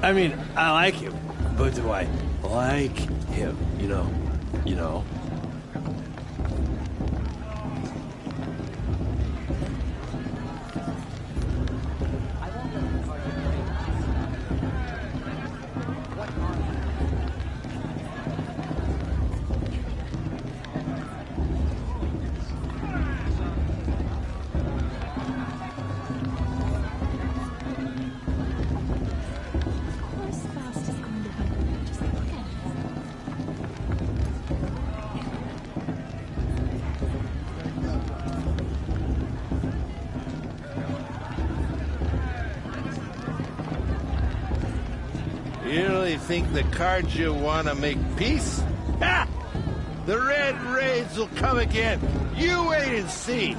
I mean, I like him, but do I like him? You know? You really think the cards you want to make peace? Ha! The red raids will come again. You wait and see.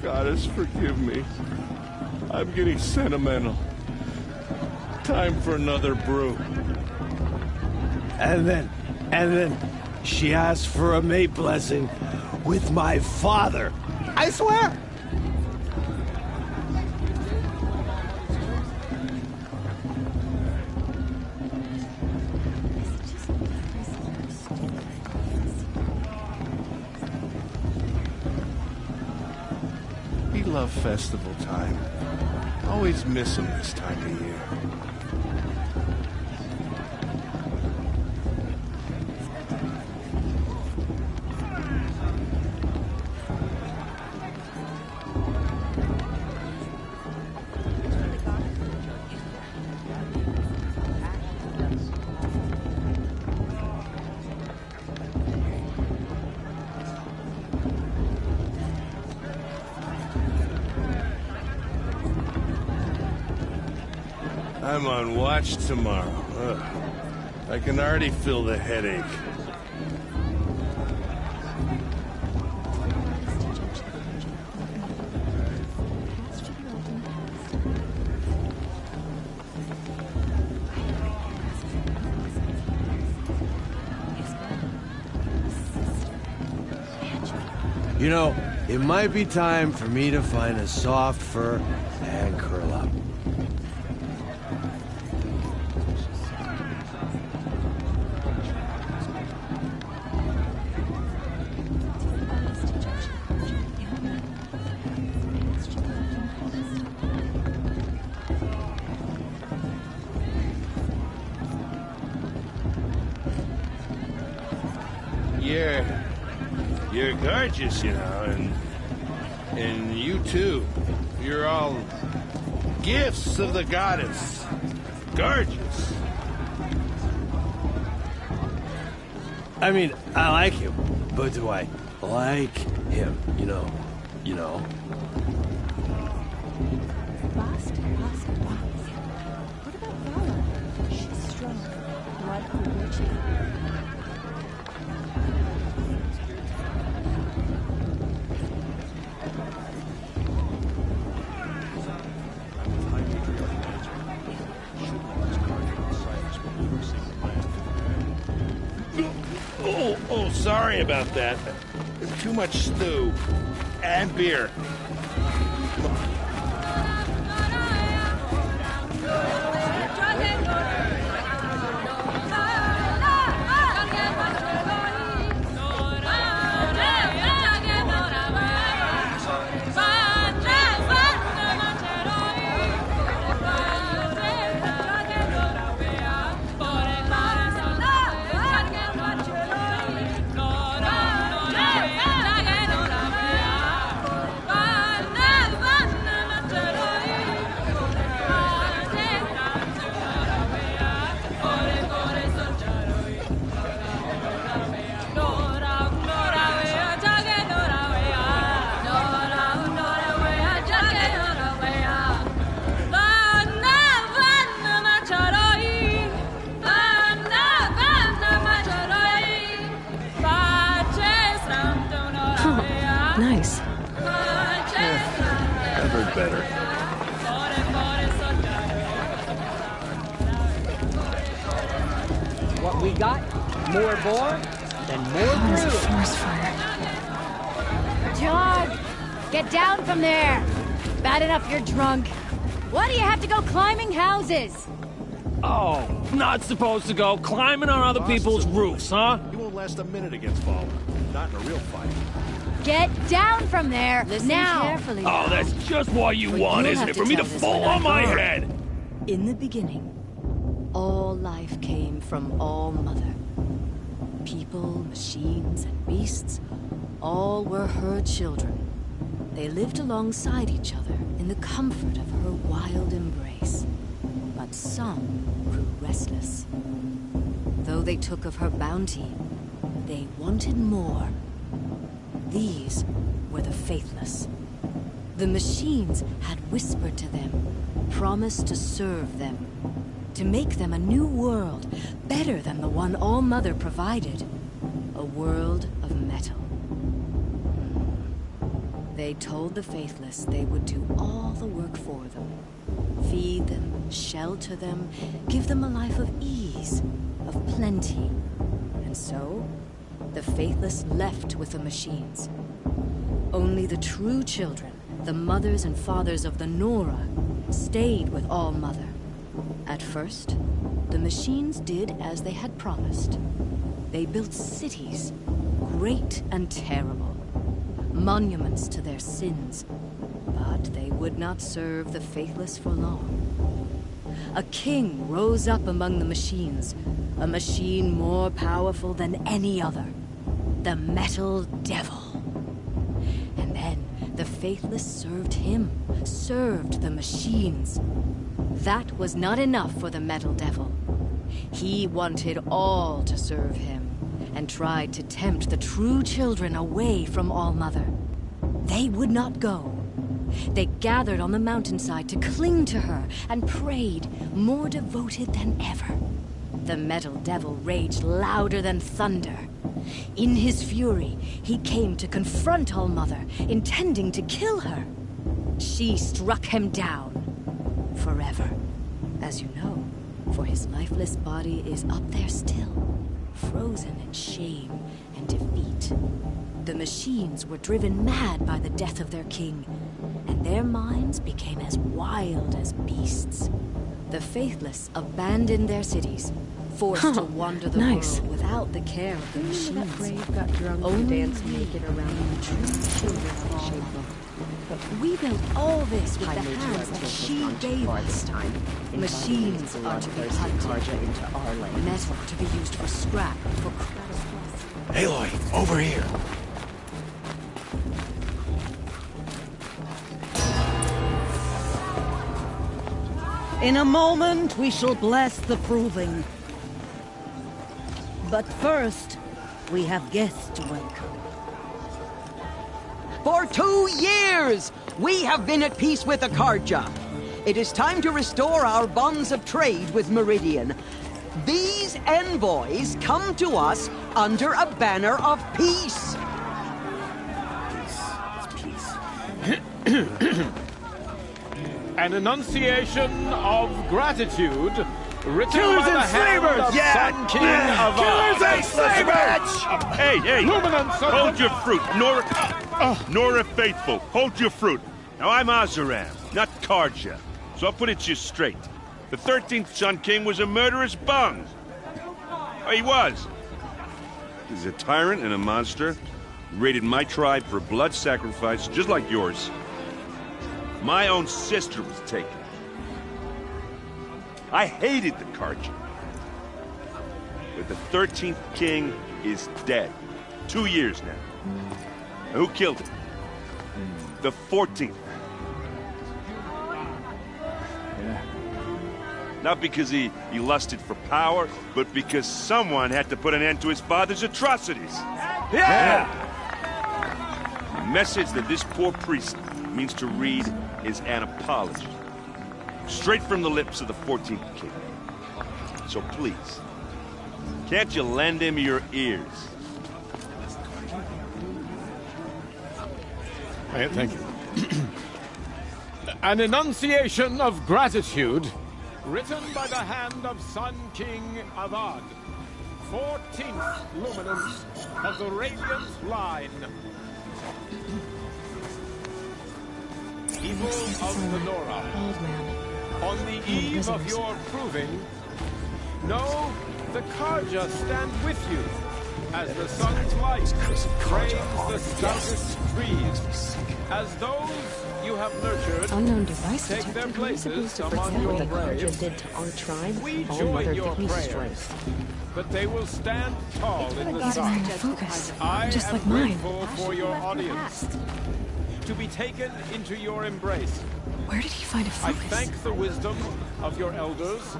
Goddess, forgive me. I'm getting sentimental. Time for another brew. And then she asked for a mate blessing with my father. I swear. We love festival time. Always miss him this time of year. I'm on watch tomorrow. Ugh. I can already feel the headache. You know, it might be time for me to find a soft fur and curl up. You're gorgeous, you know, and you too. You're all gifts of the goddess. Gorgeous. I mean, I like him, but do I like him? You know? Fast. What about Vala? She's strong. Like her witchy. Oh, sorry about that. Too much stew. And beer. we got more boar, then more There's a brew. forest fire. Dog, get down from there. Bad enough you're drunk. Why do you have to go climbing houses? Oh, not supposed to go climbing on other people's roofs, huh? You won't last a minute against Vala. Not in a real fight. Get down from there Listen now. carefully. Oh, now. that's just what you But want, you'll isn't have it? For me to tell this fall when on I'm my gone. head. In the beginning, all life came from All Mother. People, machines, and beasts, all were her children. They lived alongside each other in the comfort of her wild embrace. But some grew restless. Though they took of her bounty, they wanted more. These were the faithless. The machines had whispered to them, promised to serve them, to make them a new world, better than the one All Mother provided. A world of metal. They told the faithless they would do all the work for them. Feed them, shelter them, give them a life of ease, of plenty. And so, the faithless left with the machines. Only the true children, the mothers and fathers of the Nora, stayed with All Mother. At first, the machines did as they had promised. They built cities, great and terrible, monuments to their sins, but they would not serve the faithless for long. A king rose up among the machines, a machine more powerful than any other, the Metal Devil. And then the faithless served him, served the machines. That was not enough for the Metal Devil. He wanted all to serve him, and tried to tempt the true children away from All Mother. They would not go. They gathered on the mountainside to cling to her and prayed, more devoted than ever. The Metal Devil raged louder than thunder. In his fury, he came to confront All Mother, intending to kill her. She struck him down. Forever. As you know, for his lifeless body is up there still, frozen in shame and defeat. The machines were driven mad by the death of their king, and their minds became as wild as beasts. The faithless abandoned their cities, forced to wander the nice. world without the care of the Remember that machines. brave got drunk Only and danced naked around the true children of all. We built all this with I the made you hands have that killed she this gave for us. this time. Machines are to be hunted, Karja into our land. metal to be used for scrap, for Aloy, over here. In a moment, we shall bless the proving. But first, we have guests to welcome. For 2 years, we have been at peace with the Karja. It is time to restore our bonds of trade with Meridian. These envoys come to us under a banner of peace. An enunciation of gratitude written Killers by the and hand slavers! of Yeah! Sun King of Killers and slavers! Hey, hey! Luminance of Hold the- your fruit, Nora Faithful. Hold your fruit. Now I'm Azaram, not Karja, so I'll put it to you straight. The 13th Sun King was a murderous bung. Oh, he was. He's a tyrant and a monster. He raided my tribe for blood sacrifice, just like yours. My own sister was taken. I hated the Karja. But the 13th king is dead. 2 years now. Now, who killed him? The 14th. Not because he lusted for power, but because someone had to put an end to his father's atrocities. Yeah! The message that this poor priest means to read is an apology. Straight from the lips of the 14th king. So please, can't you lend him your ears? Thank you. An enunciation of gratitude written by the hand of Sun King Avad. 14th luminance of the Radiant Line. People of the Nora, on the eve of your proving, know the Karja stand with you as the sun's light frames the stoutest trees. As those you have nurtured Unknown device take their detected. Who's places supposed to among protect your what the Karja braves, did to our tribe? we All join Mother your give me prayers strength. that they will stand tall in the He's sun. wearing a focus, I just am like mine. grateful for your audience, to be taken into your embrace. Where did he find a I focus? thank the wisdom of your elders,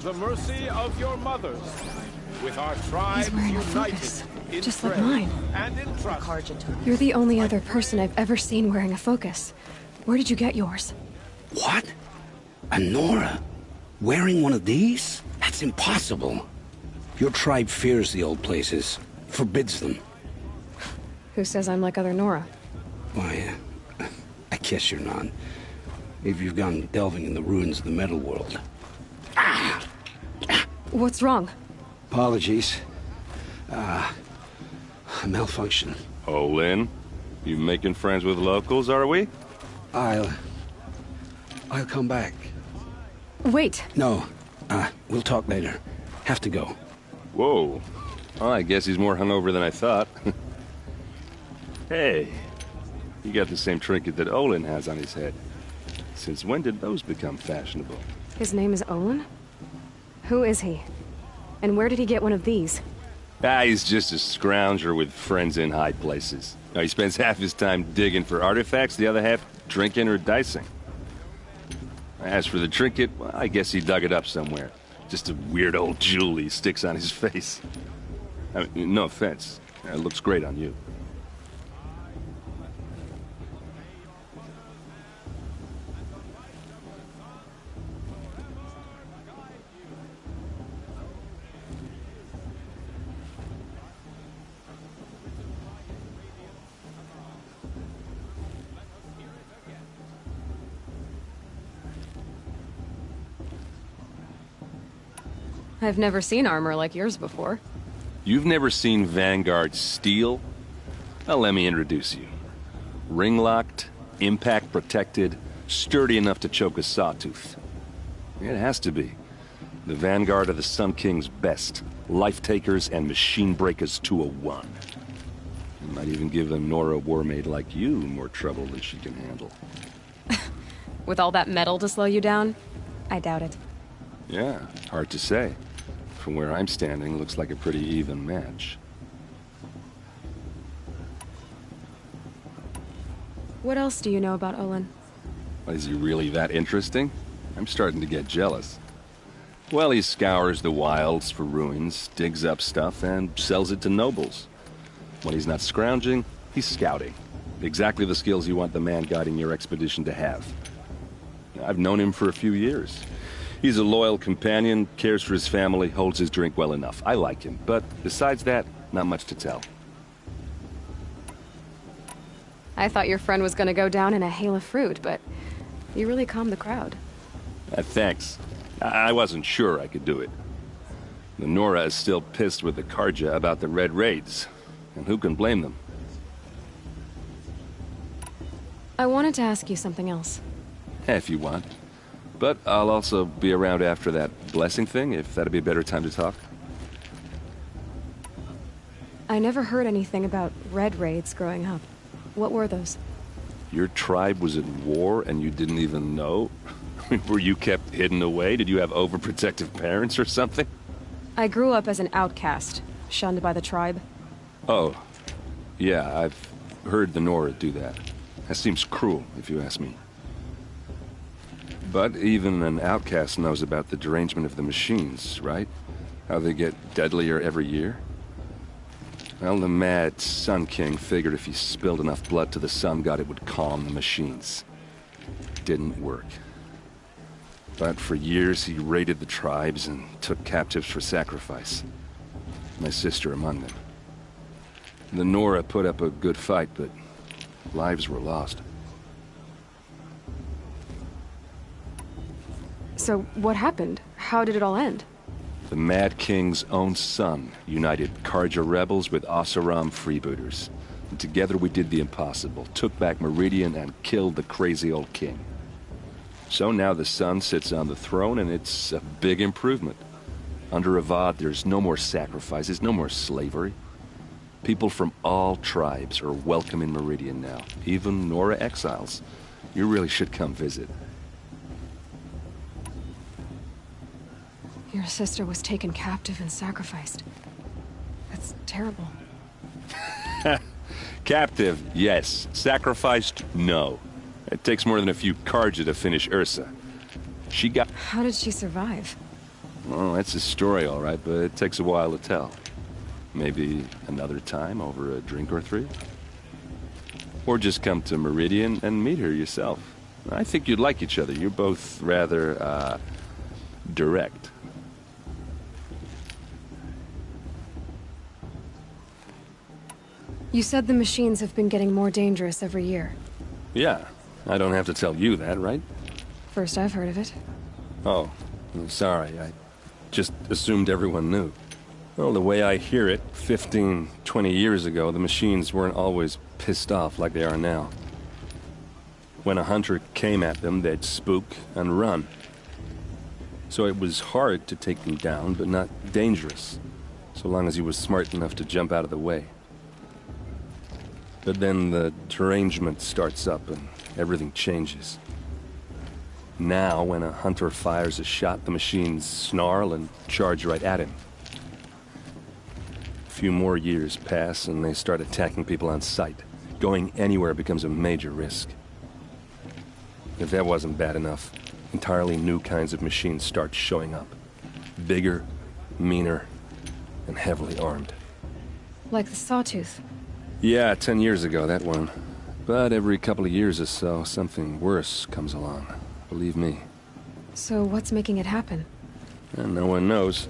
the mercy of your mothers, with our tribes He's wearing a united focus, in just like prayer mine. and in trust. You're the only other person I've ever seen wearing a focus. Where did you get yours? What? A Nora? Wearing one of these? That's impossible. Your tribe fears the old places, forbids them. Who says I'm like other Nora? Why, I guess you're not. If you've gone delving in the ruins of the metal world. What's wrong? Apologies. A malfunction. Oh, Lynn? You making friends with locals, are we? I'll come back. Wait. No. We'll talk later. Have to go. Whoa. Well, I guess he's more hungover than I thought. Hey. You got the same trinket that Olin has on his head. Since when did those become fashionable? His name is Olin? Who is he? And where did he get one of these? He's just a scrounger with friends in high places. Now, he spends half his time digging for artifacts, the other half drinking or dicing. As for the trinket, well, I guess he dug it up somewhere. Just a weird old jewel he sticks on his face. I mean, no offense. It looks great on you. I've never seen armor like yours before. You've never seen Vanguard steel? Well, let me introduce you. Ring-locked, impact-protected, sturdy enough to choke a sawtooth. It has to be. The Vanguard of the Sun King's best. Life-takers and machine-breakers to a one. You might even give a Nora warmaid like you more trouble than she can handle. With all that metal to slow you down? I doubt it. Yeah, hard to say. From where I'm standing, looks like a pretty even match. What else do you know about Olin? Is he really that interesting? I'm starting to get jealous. Well, he scours the wilds for ruins, digs up stuff, and sells it to nobles. When he's not scrounging, he's scouting. Exactly the skills you want the man guiding your expedition to have. I've known him for a few years. He's a loyal companion, cares for his family, holds his drink well enough. I like him, but besides that, not much to tell. I thought your friend was gonna go down in a hail of fruit, but you really calmed the crowd. Thanks. I wasn't sure I could do it. The Nora is still pissed with the Karja about the Red Raids, and who can blame them? I wanted to ask you something else. If you want. But I'll also be around after that blessing thing, if that'd be a better time to talk. I never heard anything about Red Raids growing up. What were those? Your tribe was at war and you didn't even know? Were you kept hidden away? Did you have overprotective parents or something? I grew up as an outcast, shunned by the tribe. Oh. Yeah, I've heard the Nora do that. That seems cruel, if you ask me. But even an outcast knows about the derangement of the machines, right? How they get deadlier every year? Well, the mad Sun King figured if he spilled enough blood to the Sun God, it would calm the machines. Didn't work. But for years, he raided the tribes and took captives for sacrifice. My sister among them. The Nora put up a good fight, but lives were lost. So, what happened? How did it all end? The Mad King's own son united Karja rebels with Oseram freebooters. And together we did the impossible, took back Meridian and killed the crazy old king. So now the son sits on the throne and it's a big improvement. Under Avad, there's no more sacrifices, no more slavery. People from all tribes are welcome in Meridian now, even Nora exiles. You really should come visit. Your sister was taken captive and sacrificed. That's terrible. Captive, yes. Sacrificed, no. It takes more than a few Karja to finish Ursa. She got... How did she survive? Oh, that's a story, all right, but it takes a while to tell. Maybe another time over a drink or three? Or just come to Meridian and meet her yourself. I think you'd like each other. You're both rather, direct. You said the machines have been getting more dangerous every year. Yeah, I don't have to tell you that, right? First I've heard of it. Oh, I'm sorry. I just assumed everyone knew. Well, the way I hear it, 15, 20 years ago, the machines weren't always pissed off like they are now. When a hunter came at them, they'd spook and run. So it was hard to take them down, but not dangerous, so long as he was smart enough to jump out of the way. But then the derangement starts up and everything changes. Now, when a hunter fires a shot, the machines snarl and charge right at him. A few more years pass and they start attacking people on sight. Going anywhere becomes a major risk. If that wasn't bad enough, entirely new kinds of machines start showing up. Bigger, meaner, and heavily armed. Like the Sawtooth. Yeah, 10 years ago, that one. But every couple of years or so, something worse comes along. Believe me. So what's making it happen? And no one knows.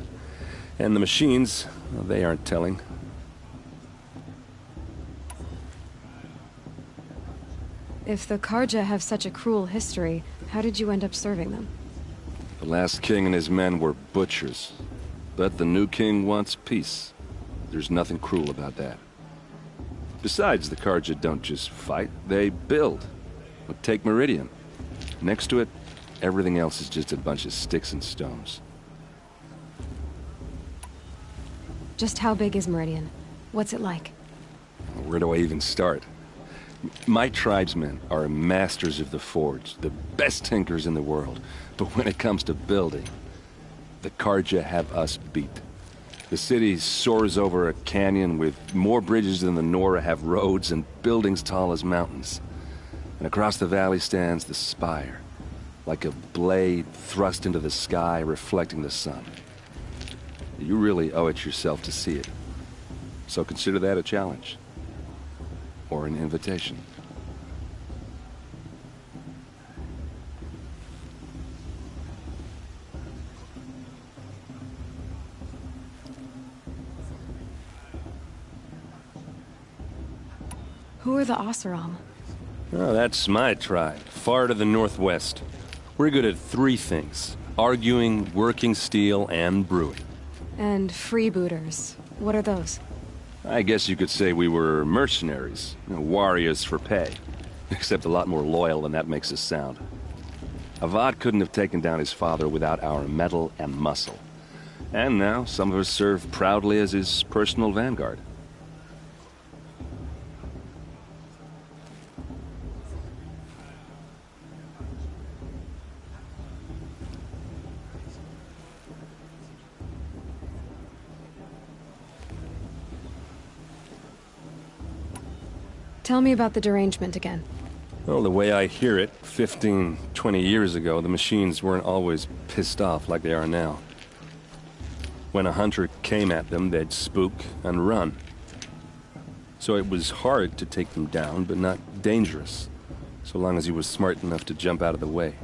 And the machines, well, they aren't telling. If the Karja have such a cruel history, how did you end up serving them? The last king and his men were butchers. But the new king wants peace. There's nothing cruel about that. Besides, the Karja don't just fight, they build. But take Meridian. Next to it, everything else is just a bunch of sticks and stones. Just how big is Meridian? What's it like? Where do I even start? My tribesmen are masters of the forge, the best tinkers in the world. But when it comes to building, the Karja have us beat. The city soars over a canyon with more bridges than the Nora have roads and buildings tall as mountains. And across the valley stands the spire, like a blade thrust into the sky reflecting the sun. You really owe it yourself to see it. So consider that a challenge. Or an invitation. Who are the Oseram? Oh, that's my tribe, far to the northwest. We're good at three things: arguing, working steel, and brewing. And freebooters. What are those? I guess you could say we were mercenaries, warriors for pay. Except a lot more loyal than that makes us sound. Avad couldn't have taken down his father without our metal and muscle. And now, some of us serve proudly as his personal vanguard. Tell me about the derangement again. Well, the way I hear it, 15, 20 years ago, the machines weren't always pissed off like they are now. When a hunter came at them, they'd spook and run. So it was hard to take them down, but not dangerous, so long as he was smart enough to jump out of the way.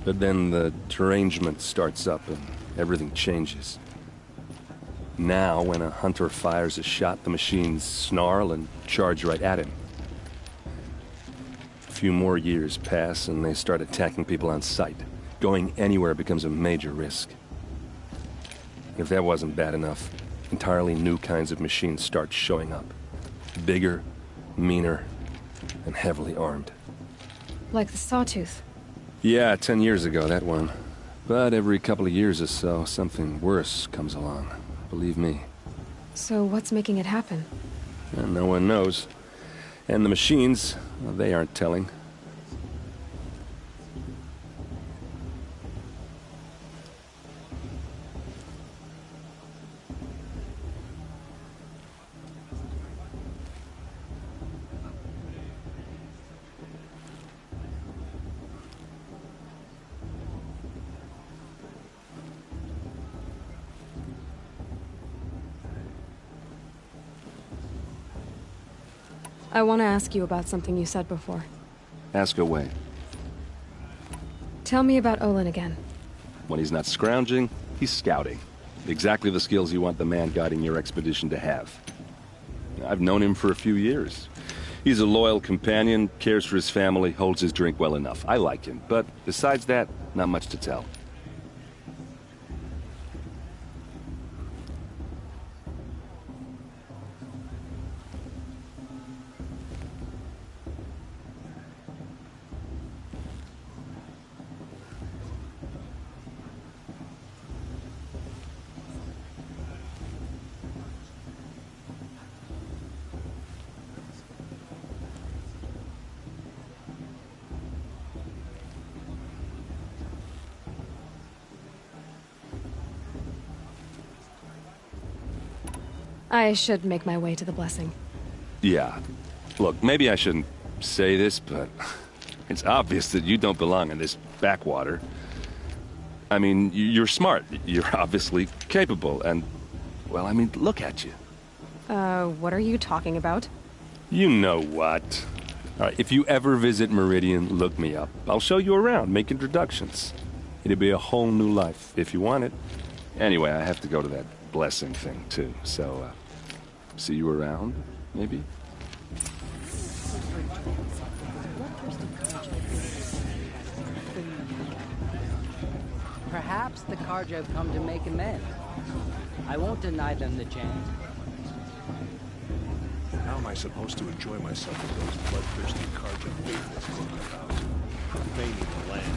But then the derangement starts up and everything changes. Now, when a hunter fires a shot, the machines snarl and charge right at him. A few more years pass and they start attacking people on sight. Going anywhere becomes a major risk. If that wasn't bad enough, entirely new kinds of machines start showing up. Bigger, meaner, and heavily armed. Like the Sawtooth. Yeah, 10 years ago, that one. But every couple of years or so, something worse comes along. Believe me. So what's making it happen? And no one knows. And the machines, well, they aren't telling. I want to ask you about something you said before. Ask away. Tell me about Olin again. When he's not scrounging, he's scouting. Exactly the skills you want the man guiding your expedition to have. I've known him for a few years. He's a loyal companion, cares for his family, holds his drink well enough. I like him, but besides that, not much to tell. I should make my way to the blessing. Yeah. Look, maybe I shouldn't say this, but it's obvious that you don't belong in this backwater. I mean, you're smart. You're obviously capable, and, well, I mean, look at you. What are you talking about? You know what. All right, if you ever visit Meridian, look me up. I'll show you around, make introductions. It'll be a whole new life, if you want it. Anyway, I have to go to that blessing thing, too, so, see you around, maybe? Perhaps the Carja have come to make amends. I won't deny them the chance. How am I supposed to enjoy myself with those bloodthirsty Carja faithfuls going about, profaning the land?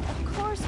Of course.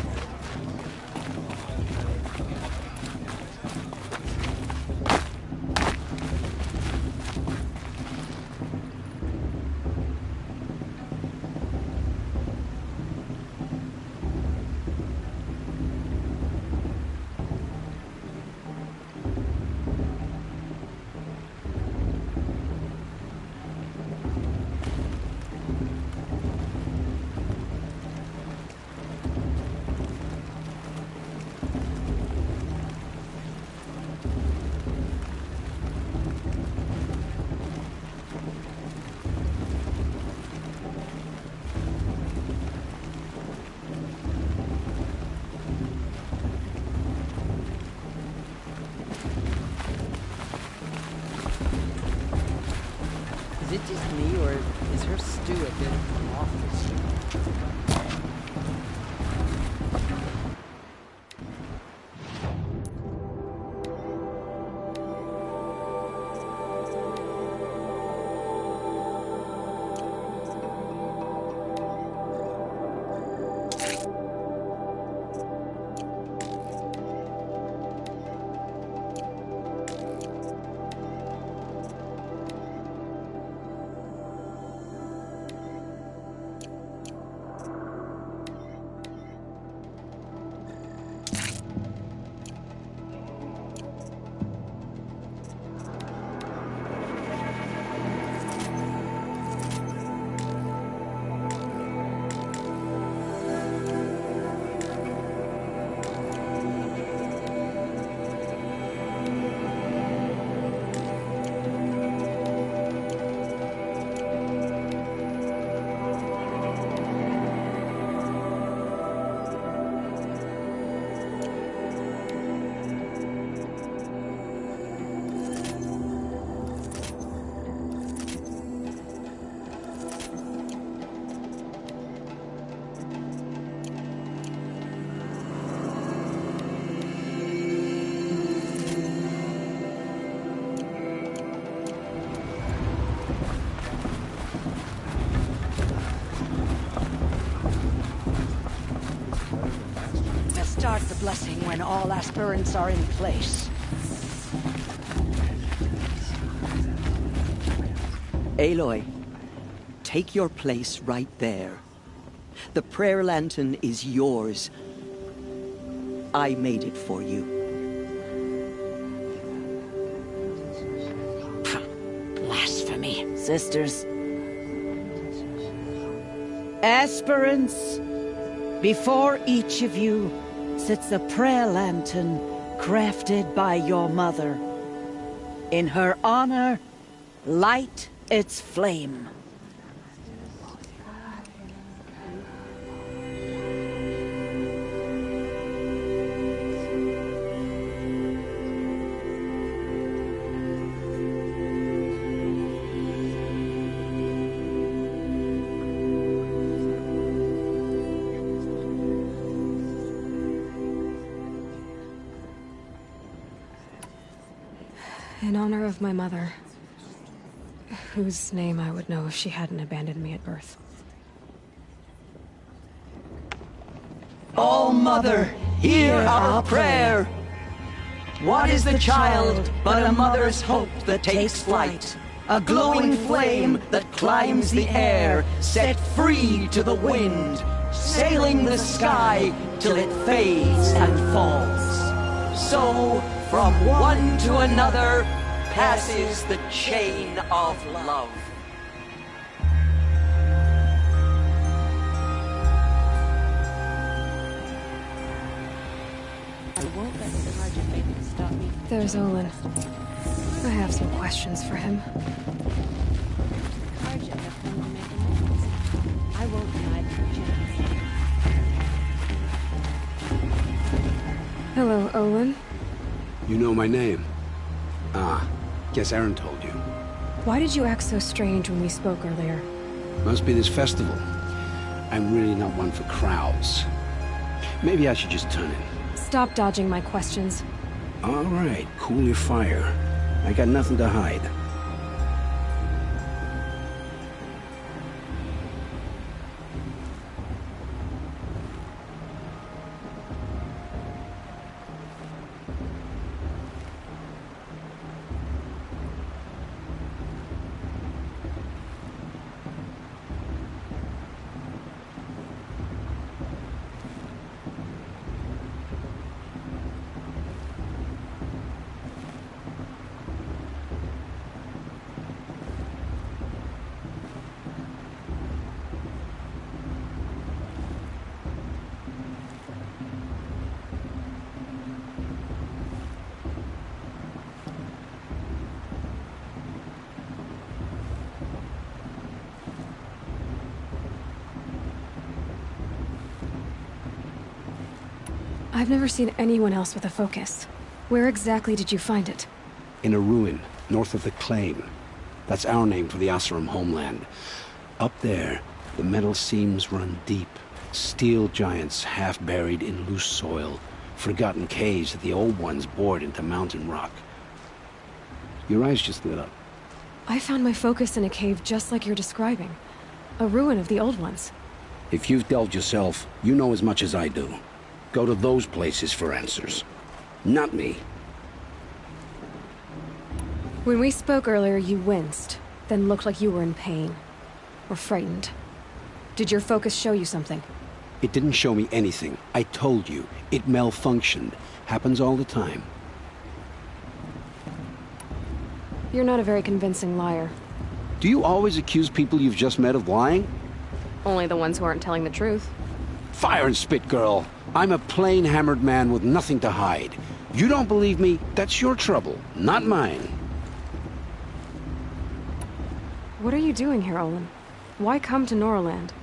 Is it just me, or is her stew a bit off? start the blessing when all aspirants are in place. Aloy, take your place right there. The prayer lantern is yours. I made it for you. Blasphemy. Sisters. Aspirants, before each of you sits a prayer lantern crafted by your mother. In her honor, light its flame. In honor of my mother, whose name I would know if she hadn't abandoned me at birth. Oh, Mother, hear our prayer. What is the child but a mother's hope that takes flight? A glowing flame that climbs the air, set free to the wind, sailing the sky till it fades and falls. So, from one to another passes the chain of love. I won't let the charge of faith stop me. There's Olin. I have some questions for him. Karja have come to make amends. I won't deny them a chance. Hello, Olin. You know my name? Ah, guess Aaron told you. Why did you act so strange when we spoke earlier? Must be this festival. I'm really not one for crowds. Maybe I should just turn in. Stop dodging my questions. All right, cool your fire. I got nothing to hide. I've never seen anyone else with a focus. Where exactly did you find it? In a ruin, north of the Claim. That's our name for the Oseram homeland. Up there, the metal seams run deep. Steel giants half buried in loose soil. Forgotten caves that the old ones bored into mountain rock. Your eyes just lit up. I found my focus in a cave just like you're describing. A ruin of the old ones. If you've delved yourself, you know as much as I do. Go to those places for answers. Not me. When we spoke earlier, you winced, then looked like you were in pain. Or frightened. Did your focus show you something? It didn't show me anything. I told you. It malfunctioned. Happens all the time. You're not a very convincing liar. Do you always accuse people you've just met of lying? Only the ones who aren't telling the truth. Fire and spit, girl. I'm a plain hammered man with nothing to hide. You don't believe me? That's your trouble, not mine. What are you doing here, Olin? Why come to Norland?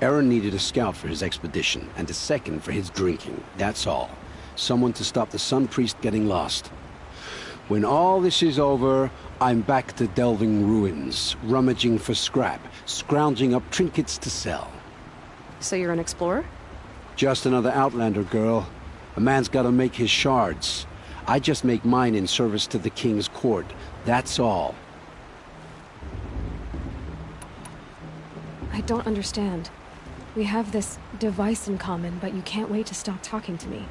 Aaron needed a scout for his expedition, and a second for his drinking, that's all. Someone to stop the Sun Priest getting lost. When all this is over, I'm back to delving ruins, rummaging for scrap, scrounging up trinkets to sell. So you're an explorer? Just another Outlander, girl. A man's gotta make his shards. I just make mine in service to the King's court, that's all. I don't understand. We have this device in common, but you can't wait to stop talking to me.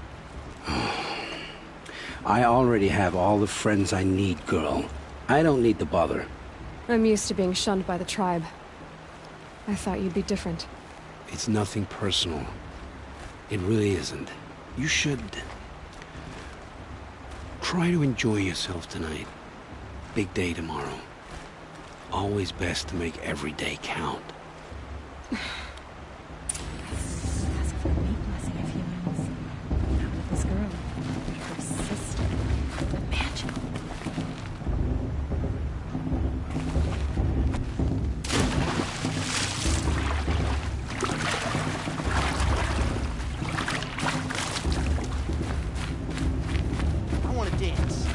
I already have all the friends I need, girl. I don't need the bother. I'm used to being shunned by the tribe. I thought you'd be different. It's nothing personal. It really isn't. You should... try to enjoy yourself tonight. Big day tomorrow. Always best to make every day count. Ask for the meat blessing of humans. Not with this girl. Her sister. Imagine. I want to dance.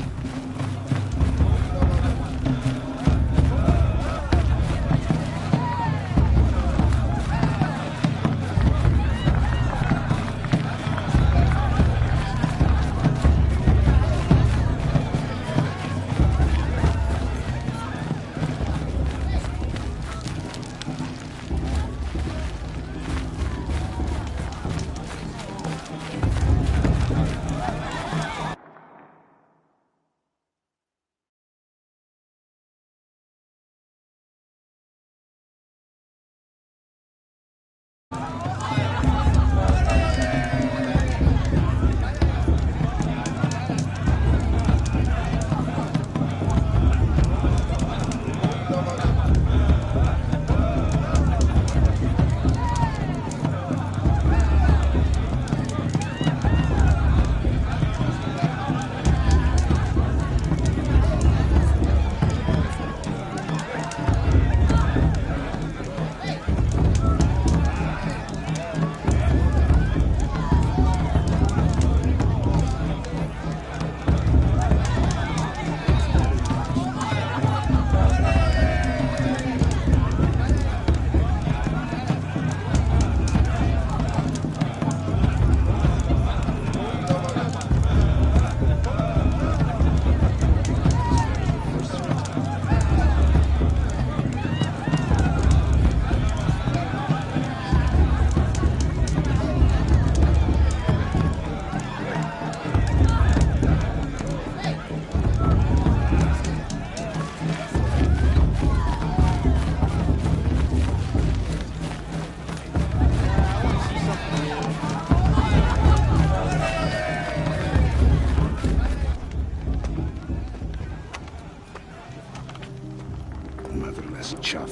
Motherless chuff.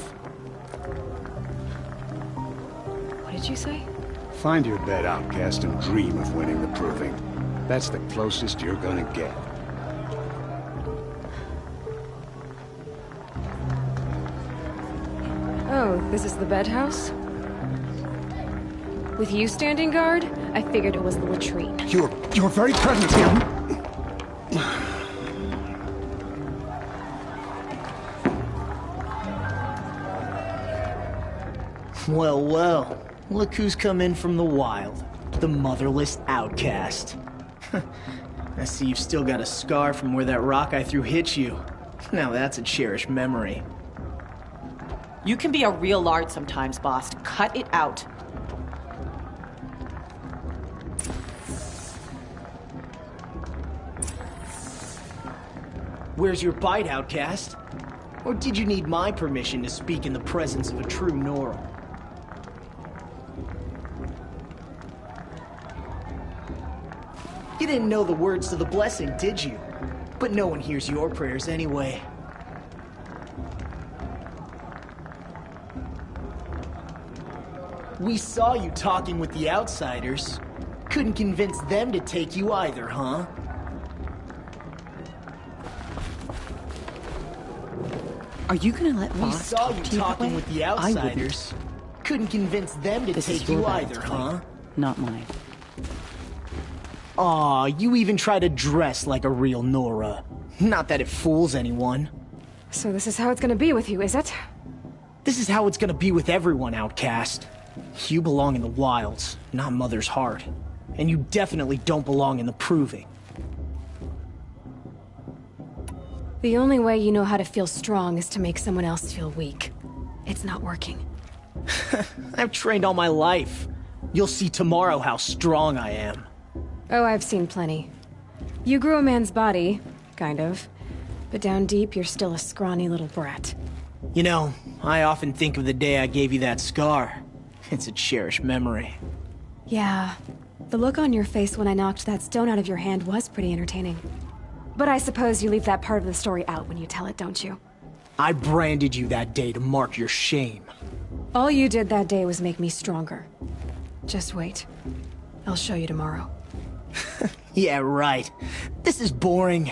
What did you say? Find your bed, outcast, and dream of winning the proving. That's the closest you're gonna get. Oh, this is the bedhouse? With you standing guard, I figured it was the latrine. Your very presence here... Well, well. Look who's come in from the wild. The motherless outcast. I see you've still got a scar from where that rock I threw hit you. Now that's a cherished memory. You can be a real lard sometimes, boss. Cut it out. Where's your bite, outcast? Or did you need my permission to speak in the presence of a true Nora? You didn't know the words to the blessing, did you? But no one hears your prayers anyway. We saw you talking with the outsiders. Couldn't convince them to take you either, huh? Are you gonna let We boss saw talk you to you that talking way? with the I wouldn't. outsiders. Couldn't convince them to This is take your you battle either, to huh? fight, not mine. Aw, you even try to dress like a real Nora. Not that it fools anyone. So this is how it's gonna be with you, is it? This is how it's gonna be with everyone, outcast. You belong in the wilds, not Mother's heart. And you definitely don't belong in the proving. The only way you know how to feel strong is to make someone else feel weak. It's not working. I've trained all my life. You'll see tomorrow how strong I am. Oh, I've seen plenty. You grew a man's body, kind of. But down deep, you're still a scrawny little brat. You know, I often think of the day I gave you that scar. It's a cherished memory. Yeah. The look on your face when I knocked that stone out of your hand was pretty entertaining. But I suppose you leave that part of the story out when you tell it, don't you? I branded you that day to mark your shame. All you did that day was make me stronger. Just wait. I'll show you tomorrow. Yeah, right. This is boring.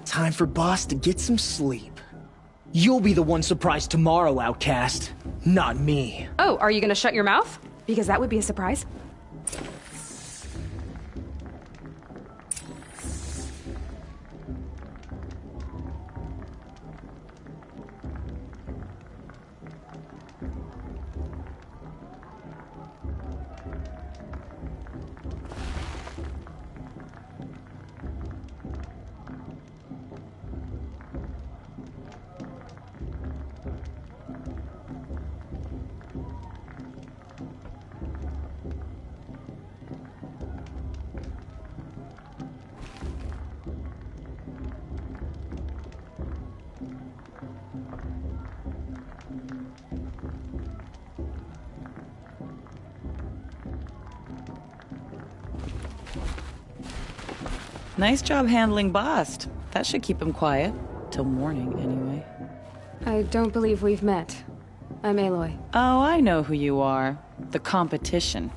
Time for Boss to get some sleep. You'll be the one surprised tomorrow, outcast. Not me. Oh, are you gonna shut your mouth? Because that would be a surprise. Nice job handling Bast. That should keep him quiet. Till morning, anyway. I don't believe we've met. I'm Aloy. Oh, I know who you are. The competition.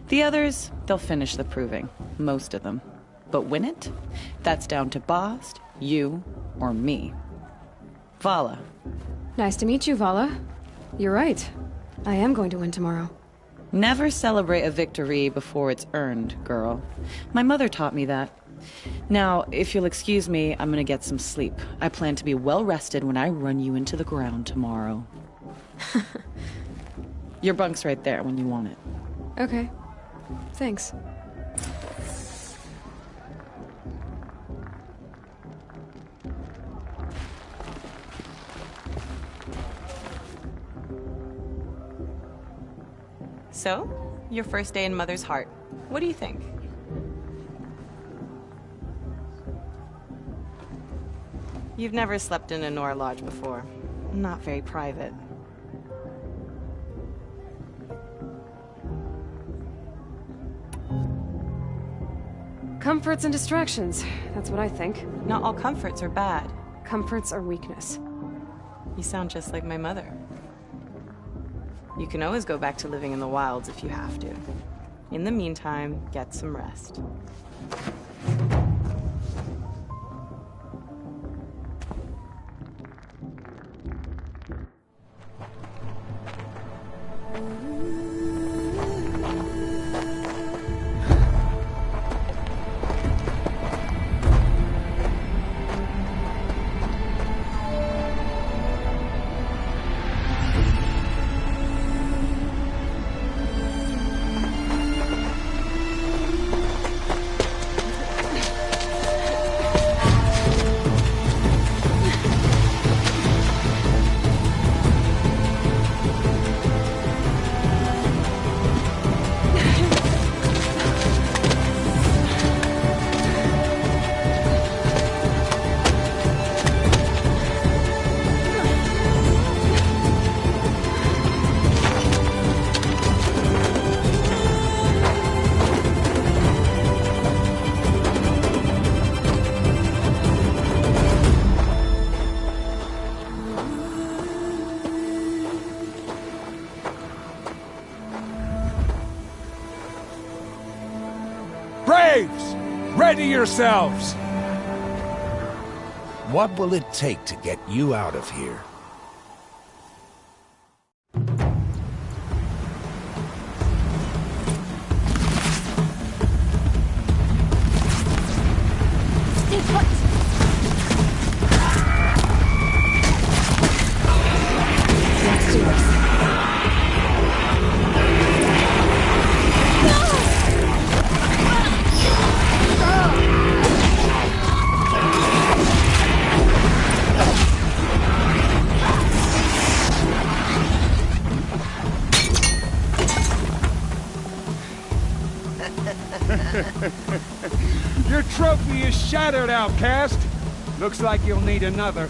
The others, they'll finish the proving. Most of them. But win it? That's down to Bast, you, or me. Vala. Nice to meet you, Vala. You're right. I am going to win tomorrow. Never celebrate a victory before it's earned, girl. My mother taught me that. Now, if you'll excuse me, I'm gonna get some sleep. I plan to be well rested when I run you into the ground tomorrow. Your bunk's right there when you want it. Okay. Thanks. So, your first day in Mother's Heart. What do you think? You've never slept in a Nora lodge before. Not very private. Comforts and distractions. That's what I think. Not all comforts are bad. Comforts are weakness. You sound just like my mother. You can always go back to living in the wilds if you have to. In the meantime, get some rest. Braves! Ready yourselves! What will it take to get you out of here? Stay put! Let's do this. Your trophy is shattered, outcast. Looks like you'll need another.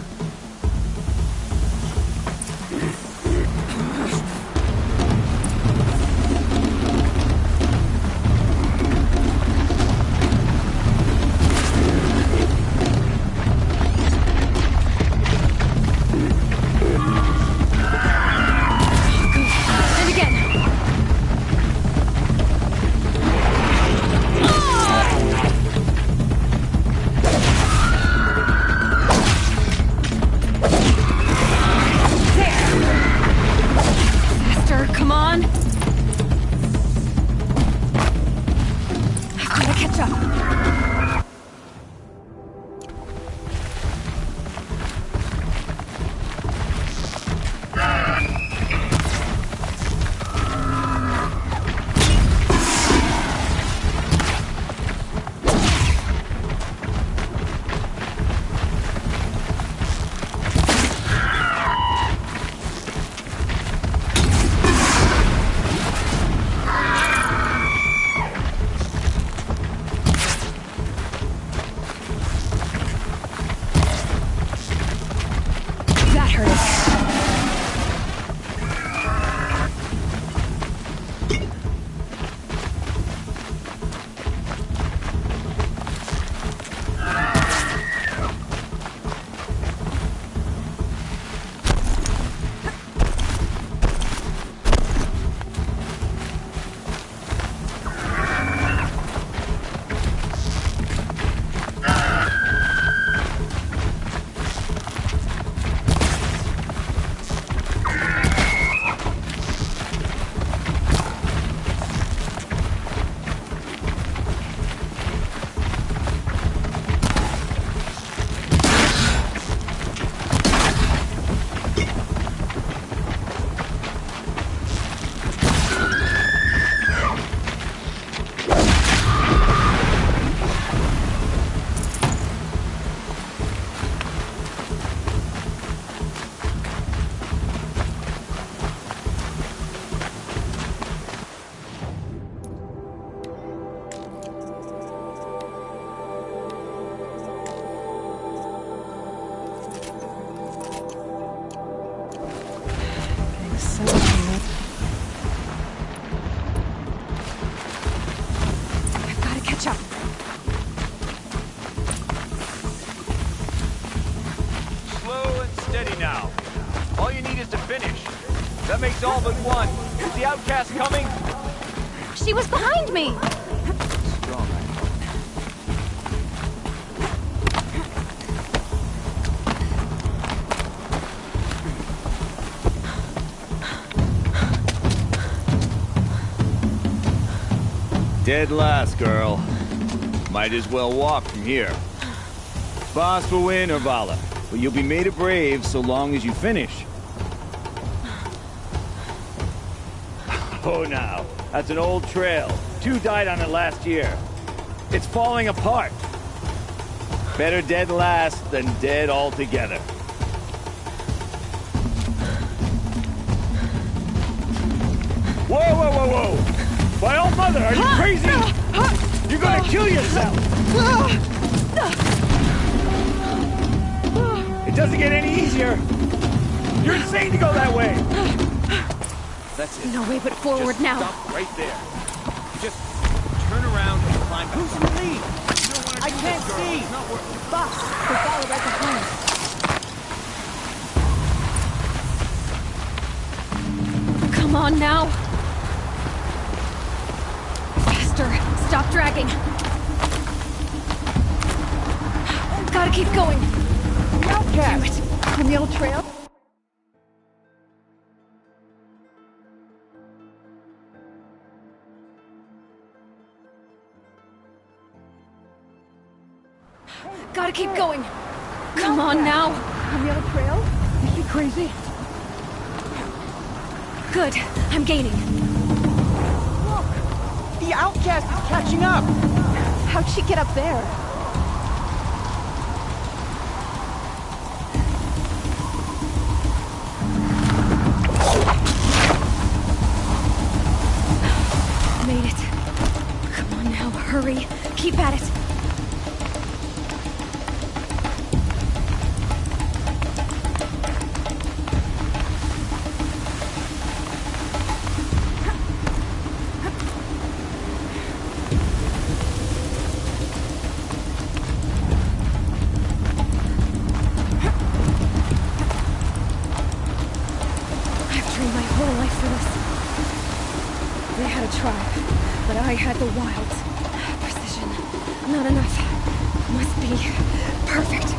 That makes all but one. Is the outcast coming? She was behind me! Strong. Dead last, girl. Might as well walk from here. Boss will win, Orvala, but you'll be made a brave so long as you finish. Oh, now, that's an old trail. 2 died on it last year. It's falling apart. Better dead last than dead altogether. Whoa, whoa, whoa, whoa! My old mother, are you crazy? You're gonna kill yourself! It doesn't get any easier! You're insane to go that way! That's it. No way but forward Just now. Stop right there. Just turn around and climb. Who's in the lead? I can't see. Boss, they follow right behind. Come on now. Faster. Stop dragging. Gotta keep going. Damn it. On the old trail? Gotta keep going. Come on now. On the other trail? Is she crazy? Good. I'm gaining. Look! The outcast is catching up! How'd she get up there? Made it. Come on now, hurry. 3. Keep at it. I've trained my whole life for this. They had a tribe, but I had the wilds. Precision. Not enough. Must be perfect.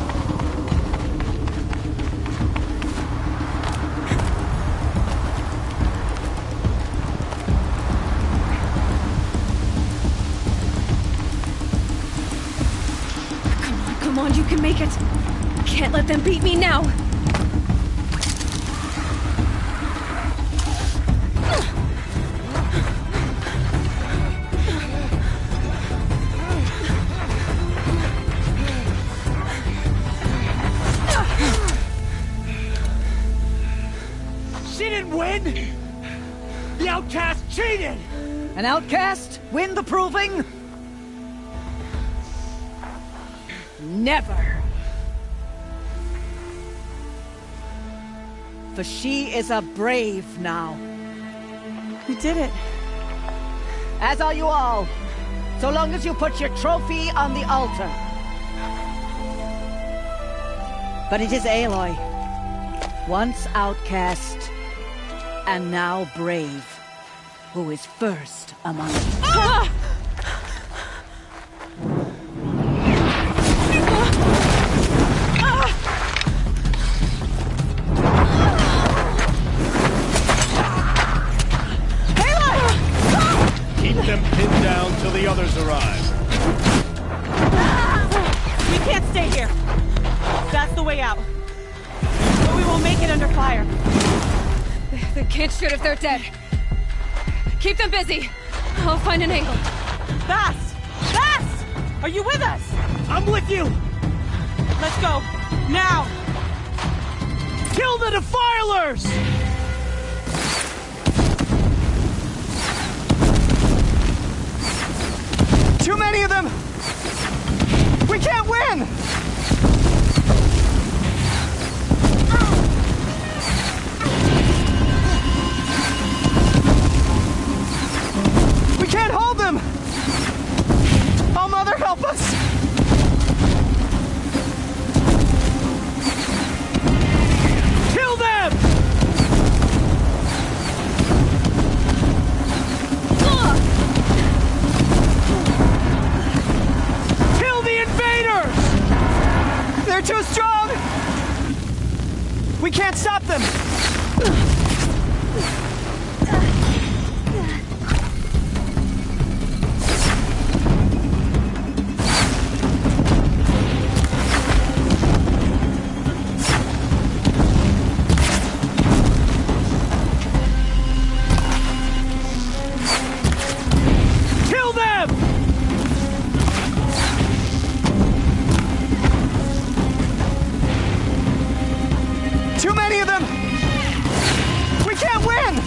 Come on, you can make it. Can't let them beat me now. She didn't win! The outcast cheated! An outcast win the proving? Never. For she is a brave now. You did it. As are you all. So long as you put your trophy on the altar. But it is Aloy. Once outcast, and now brave, who is first among you. Ah! Keep them pinned down till the others arrive. We can't stay here. That's the way out. But we won't make it under fire. They can't shoot if they're dead. Keep them busy. I'll find an angle. Fast! Fast! Are you with us? I'm with you! Let's go. Now! Kill the defilers! Too many of them! We can't win! We can't hold them! Oh, Mother, help us! Kill them! Kill the invaders! They're too strong! We can't stop them! Kill them! Too many of them! We can't win!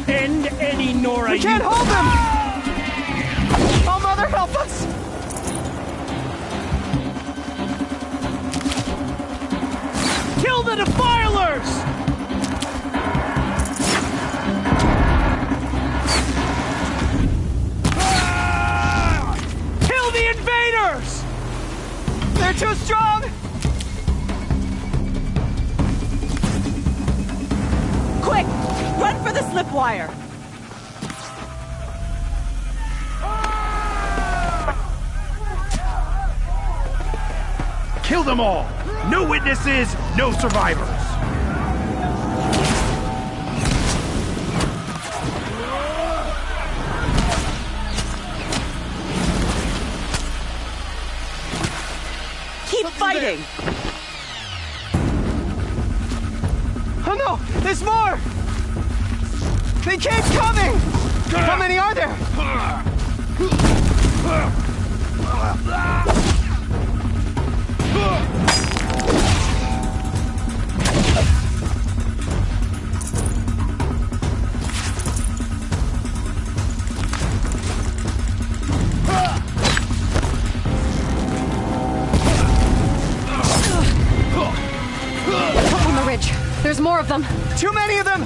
End any Nora. We can't hold them! Oh, Mother, help us! Kill the defilers! Kill the invaders! They're too strong! Quick! Run for the slip wire! Kill them all! No witnesses, no survivors! Keep fighting! Oh no! There's more! They keep coming! How many are there? There's more of them. Too many of them!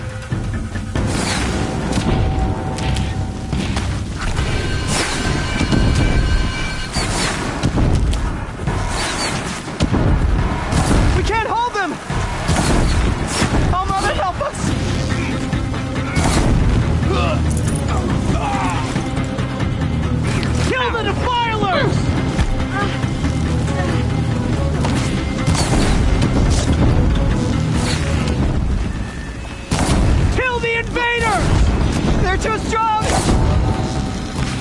We can't hold them! Oh, Mother, help us! Kill the defilers! Kill the invaders! They're too strong!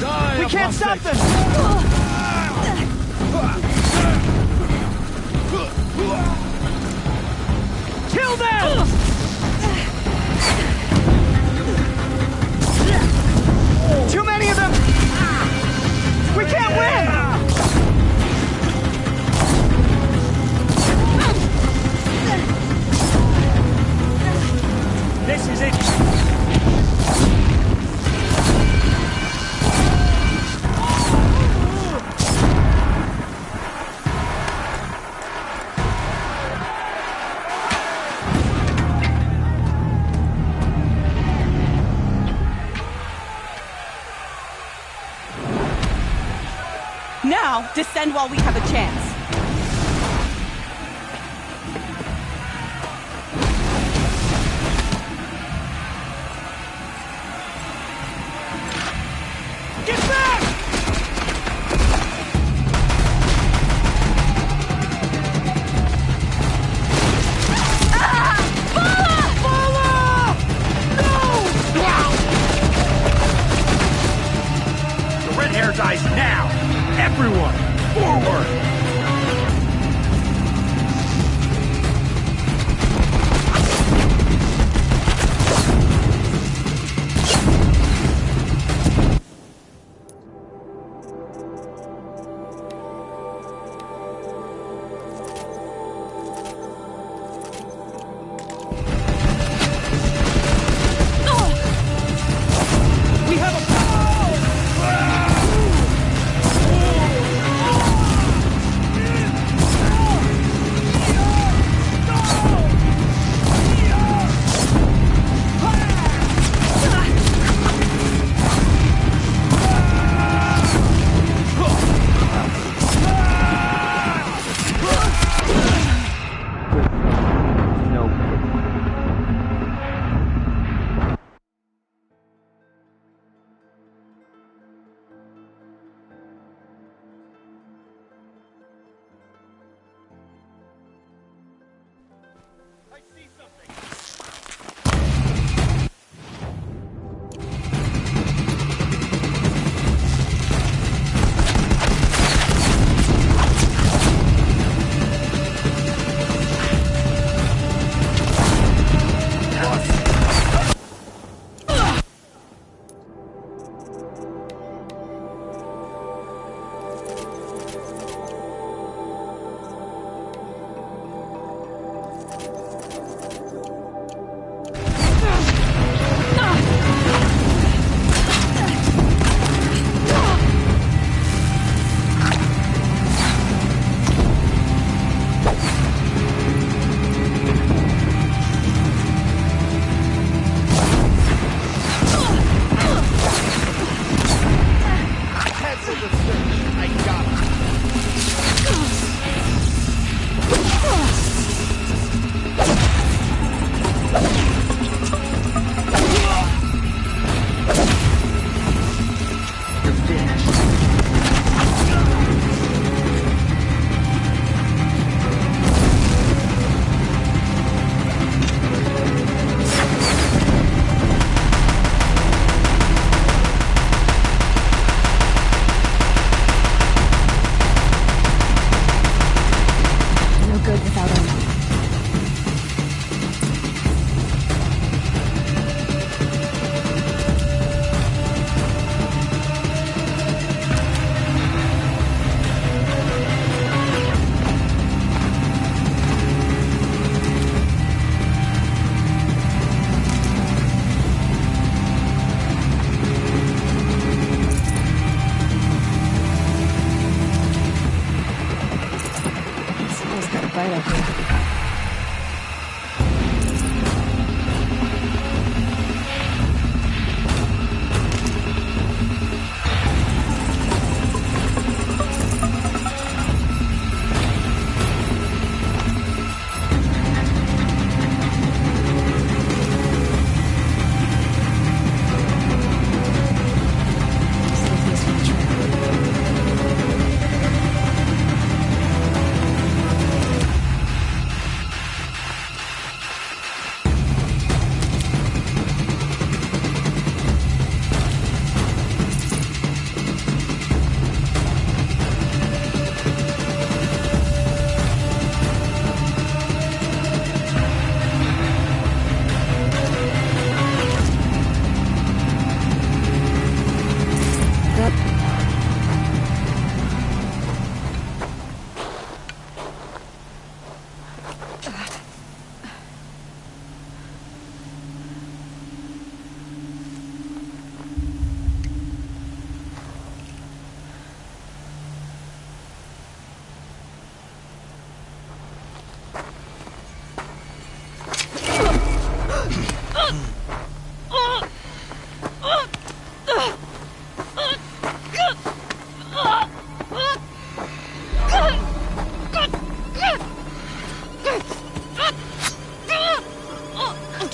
Die, We can't stop them! Kill them! Too many of them! We can't win! This is it! Now, descend while we have a chance. Get back! The red hair dies now! Everyone, forward! We have a... right up here.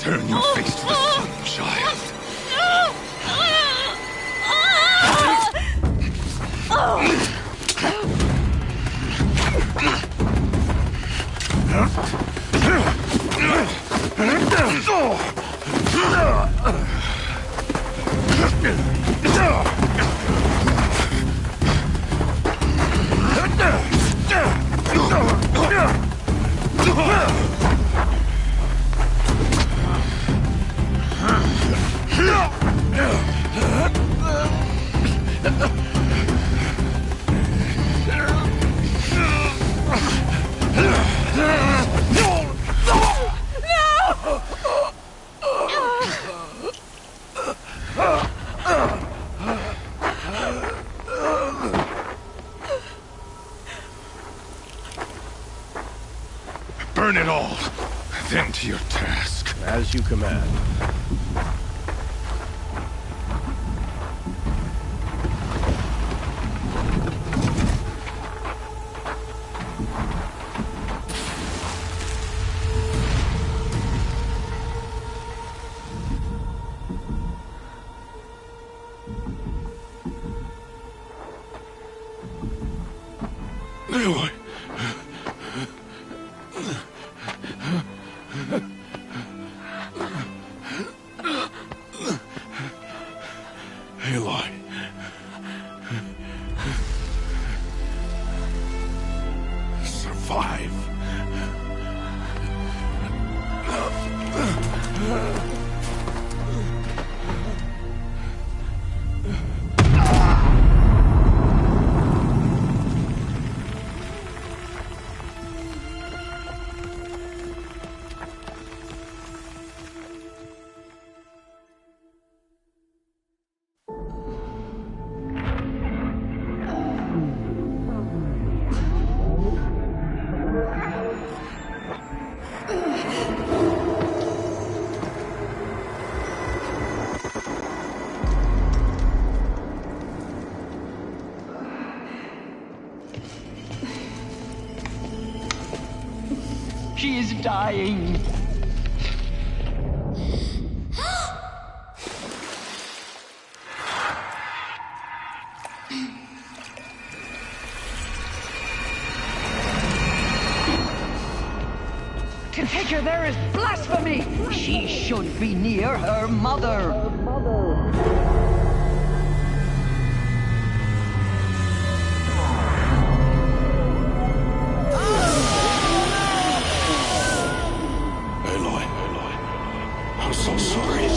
Turn your face to the sun, child. Burn it all, then to your task. As you command. Aloy. Aloy. Survive. She is dying. To take her there is blasphemy. She should be near her mother. I'm so sorry.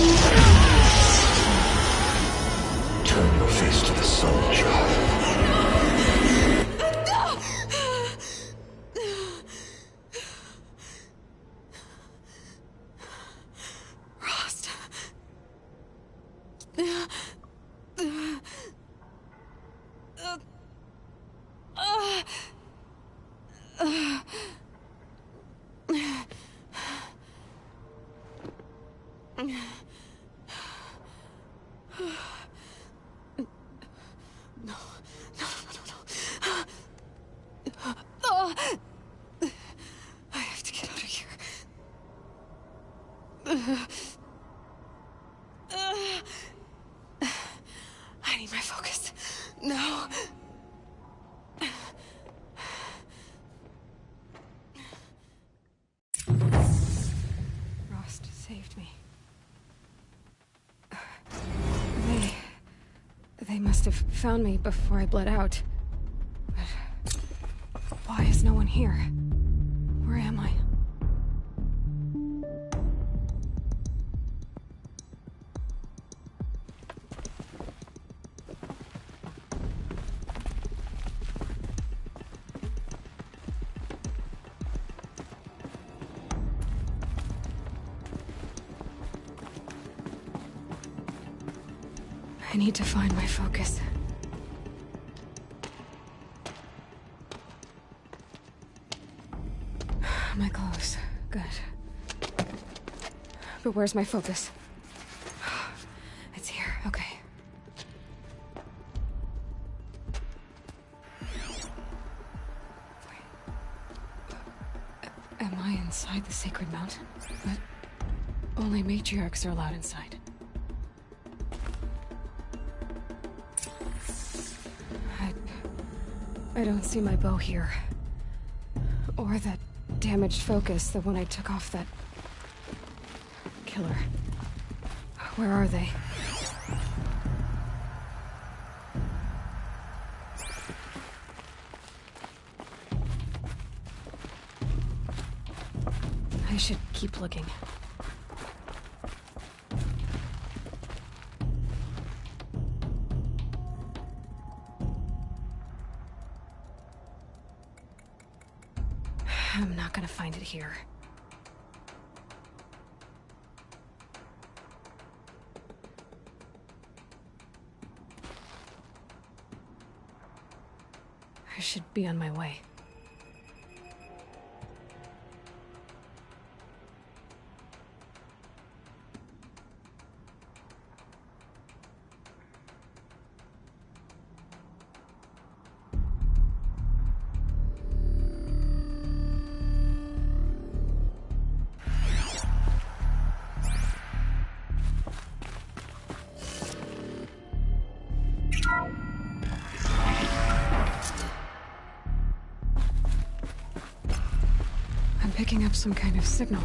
Turn your face to the sun, child. Rost. I have to get out of here. I need my focus. No. Rost saved me. They must have found me before I bled out. But why is no one here? Where am I? I need to find my focus. My clothes. Good. But where's my focus? It's here. Okay. Wait. Am I inside the sacred mountain? But Only matriarchs are allowed inside. I don't see my bow here. Or that damaged focus, the one I took off that killer. Where are they? I should keep looking. I'm not gonna find it here. I should be on my way. Picking up some kind of signal.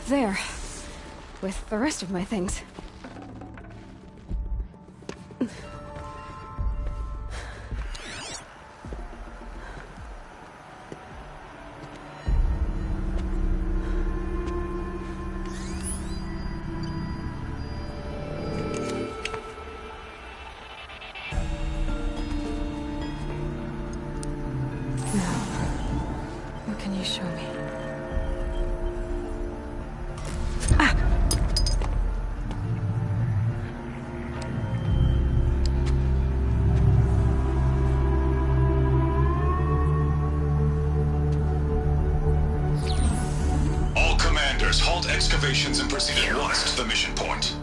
There. With the rest of my things. What can you show me? Excavations and proceed at once to the mission point.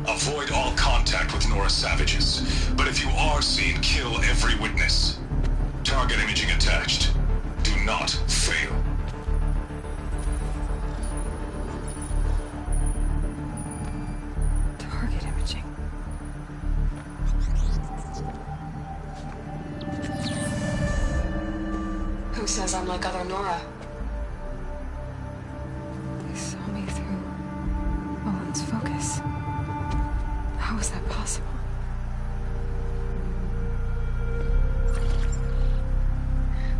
Avoid all contact with Nora savages, but if you are seen, kill every witness. Target imaging attached. Do not fail. Target imaging. Who says I'm like other Nora? Focus. How is that possible?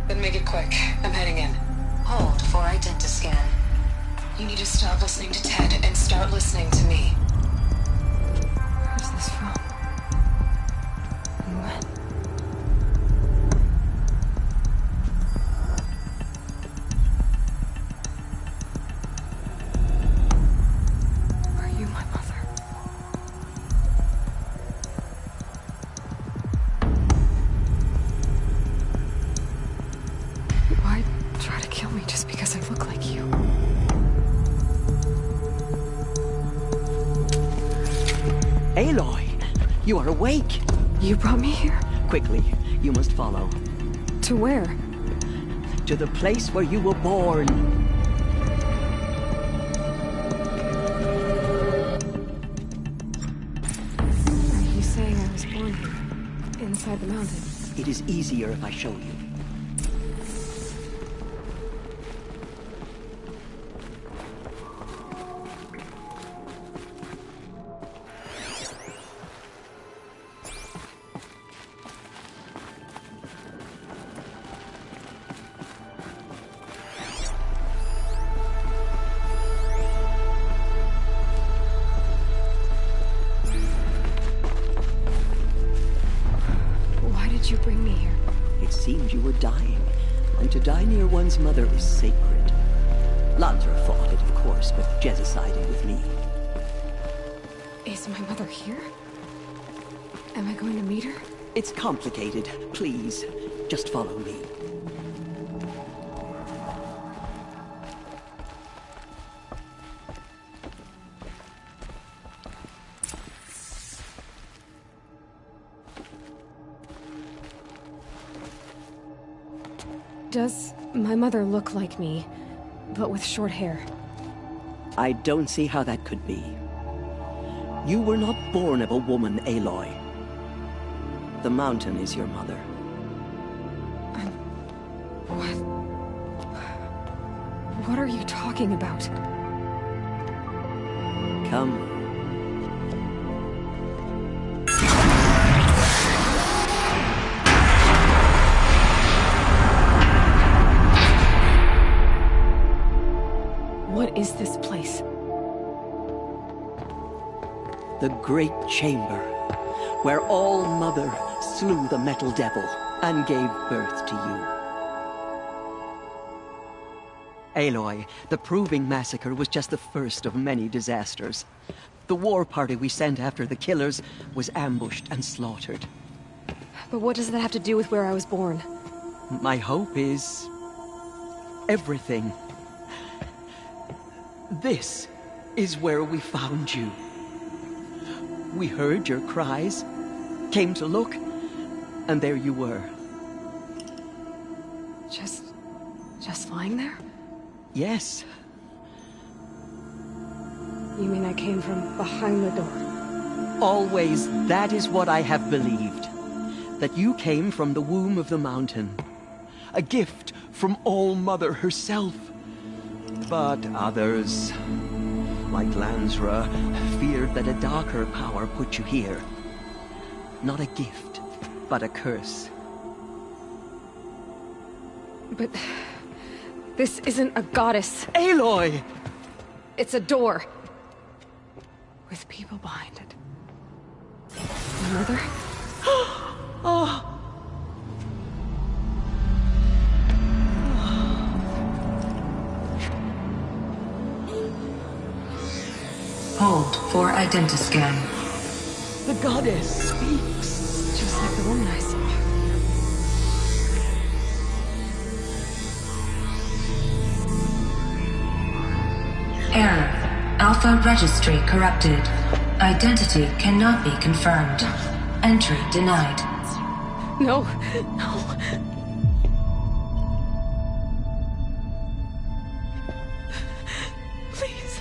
Then make it quick. I'm heading in. Hold for identiscan. You need to stop listening to Ted and start listening to me. Who's this from? And when? Are you my mother? Why try to kill me just because I look like you? Aloy, you are awake. You brought me here? Quickly, you must follow. To where? To the place where you were born. Are you saying I was born here? Inside the mountain? It is easier if I show you. Why did you bring me here? It seemed you were dying, and to die near one's mother is sacred. Lansra fought it, of course, but Jezza sided with me. Is my mother here? Am I going to meet her? It's complicated. Please, just follow me. Does my mother look like me, but with short hair? I don't see how that could be. You were not born of a woman, Aloy. The mountain is your mother. What? What are you talking about? Come. What is this place? The Great Chamber, where All-Mother slew the Metal Devil and gave birth to you. Aloy, the Proving Massacre was just the first of many disasters. The war party we sent after the killers was ambushed and slaughtered. But what does that have to do with where I was born? My hope is everything. This is where we found you. We heard your cries, came to look, and there you were. Just lying there? Yes. You mean I came from behind the door? Always, that is what I have believed. That you came from the womb of the mountain. A gift from All-Mother herself. But others, like Lansra, feared that a darker power put you here. Not a gift, but a curse. But this isn't a goddess. Aloy! It's a door. With people behind it. My mother? Oh! Hold for identiscan. The goddess speaks. Just like the woman I saw. Error. Alpha registry corrupted. Identity cannot be confirmed. Entry denied. No, no. Please.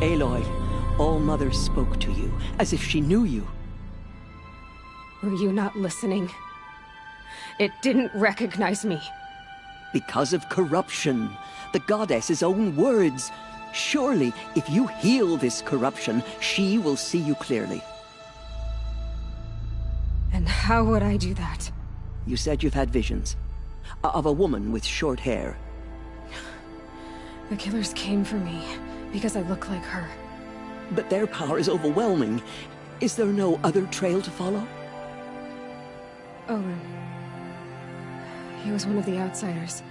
Aloy, All-Mother spoke to you, as if she knew you. Were you not listening? It didn't recognize me. Because of corruption. The goddess's own words. Surely, if you heal this corruption, she will see you clearly. And how would I do that? You said you've had visions. Of a woman with short hair. The killers came for me because I look like her. But their power is overwhelming. Is there no other trail to follow? Owen. He was one of the outsiders,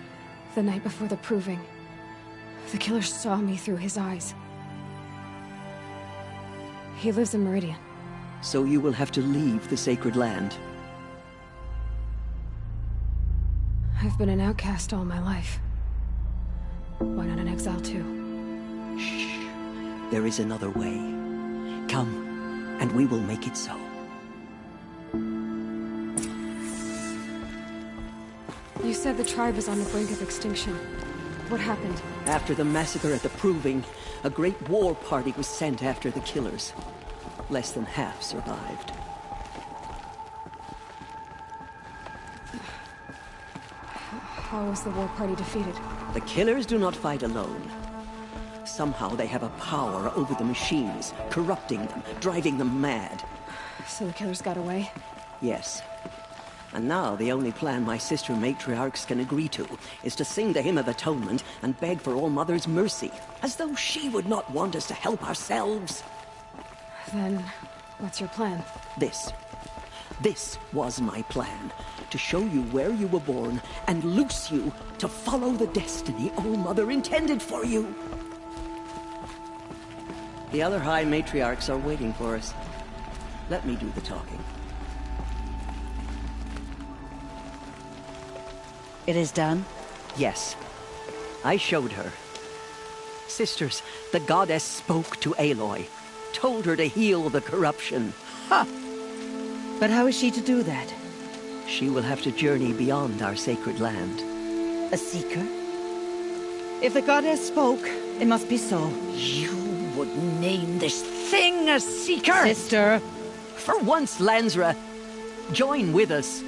the night before the proving. The killer saw me through his eyes. He lives in Meridian. So you will have to leave the sacred land. I've been an outcast all my life. Why not an exile too? Shh. There is another way. Come, and we will make it so. You said the tribe was on the brink of extinction. What happened? After the massacre at the Proving, a great war party was sent after the killers. Less than half survived. How was the war party defeated? The killers do not fight alone. Somehow they have a power over the machines, corrupting them, driving them mad. So the killers got away? Yes. And now the only plan my sister matriarchs can agree to is to sing the Hymn of Atonement and beg for All-Mother's mercy, as though she would not want us to help ourselves. Then, what's your plan? This was my plan. To show you where you were born and loose you to follow the destiny All-Mother intended for you. The other High Matriarchs are waiting for us. Let me do the talking. It is done? Yes. I showed her. Sisters, the goddess spoke to Aloy. Told her to heal the corruption. Ha! But how is she to do that? She will have to journey beyond our sacred land. A seeker? If the goddess spoke, it must be so. You would name this thing a seeker? Sister! For once, Lansra, join with us.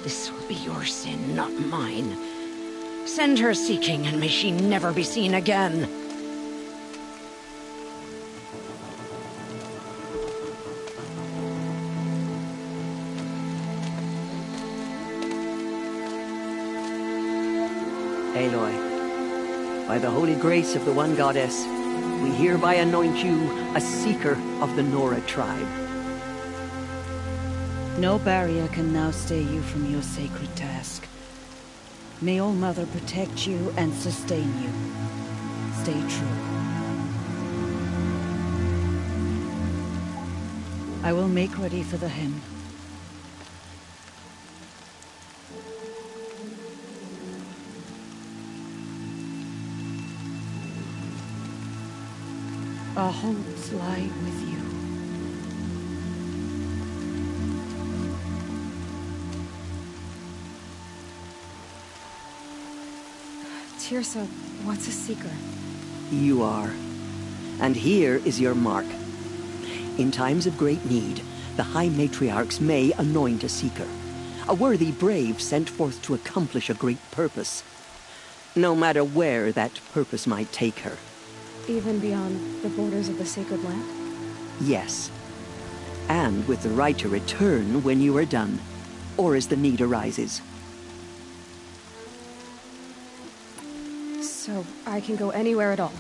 This will be your sin, not mine. Send her seeking, and may she never be seen again. Aloy, by the holy grace of the one goddess, we hereby anoint you a seeker of the Nora tribe. No barrier can now stay you from your sacred task. May All-Mother protect you and sustain you. Stay true. I will make ready for the hymn. Our hopes lie with you. Tirsa, what's a seeker? You are. And here is your mark. In times of great need, the High Matriarchs may anoint a seeker. A worthy brave sent forth to accomplish a great purpose. No matter where that purpose might take her. Even beyond the borders of the sacred land? Yes. And with the right to return when you are done, or as the need arises. So I can go anywhere at all?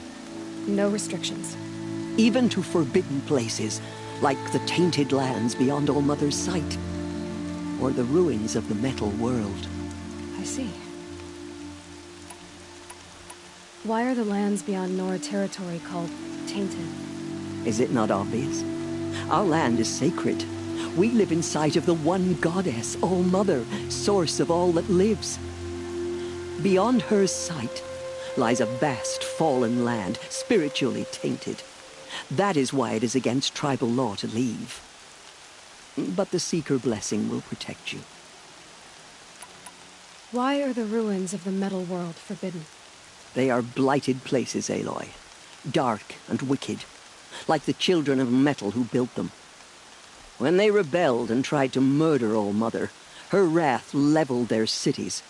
No restrictions? Even to forbidden places, like the tainted lands beyond All-Mother's sight. Or the ruins of the metal world. I see. Why are the lands beyond Nora territory called tainted? Is it not obvious? Our land is sacred. We live in sight of the one goddess, All-Mother, source of all that lives. Beyond her sight lies a vast fallen land, spiritually tainted. That is why it is against tribal law to leave. But the Seeker blessing will protect you. Why are the ruins of the metal world forbidden? They are blighted places, Aloy. dark and wicked, like the children of metal who built them. When they rebelled and tried to murder All Mother, her wrath leveled their cities,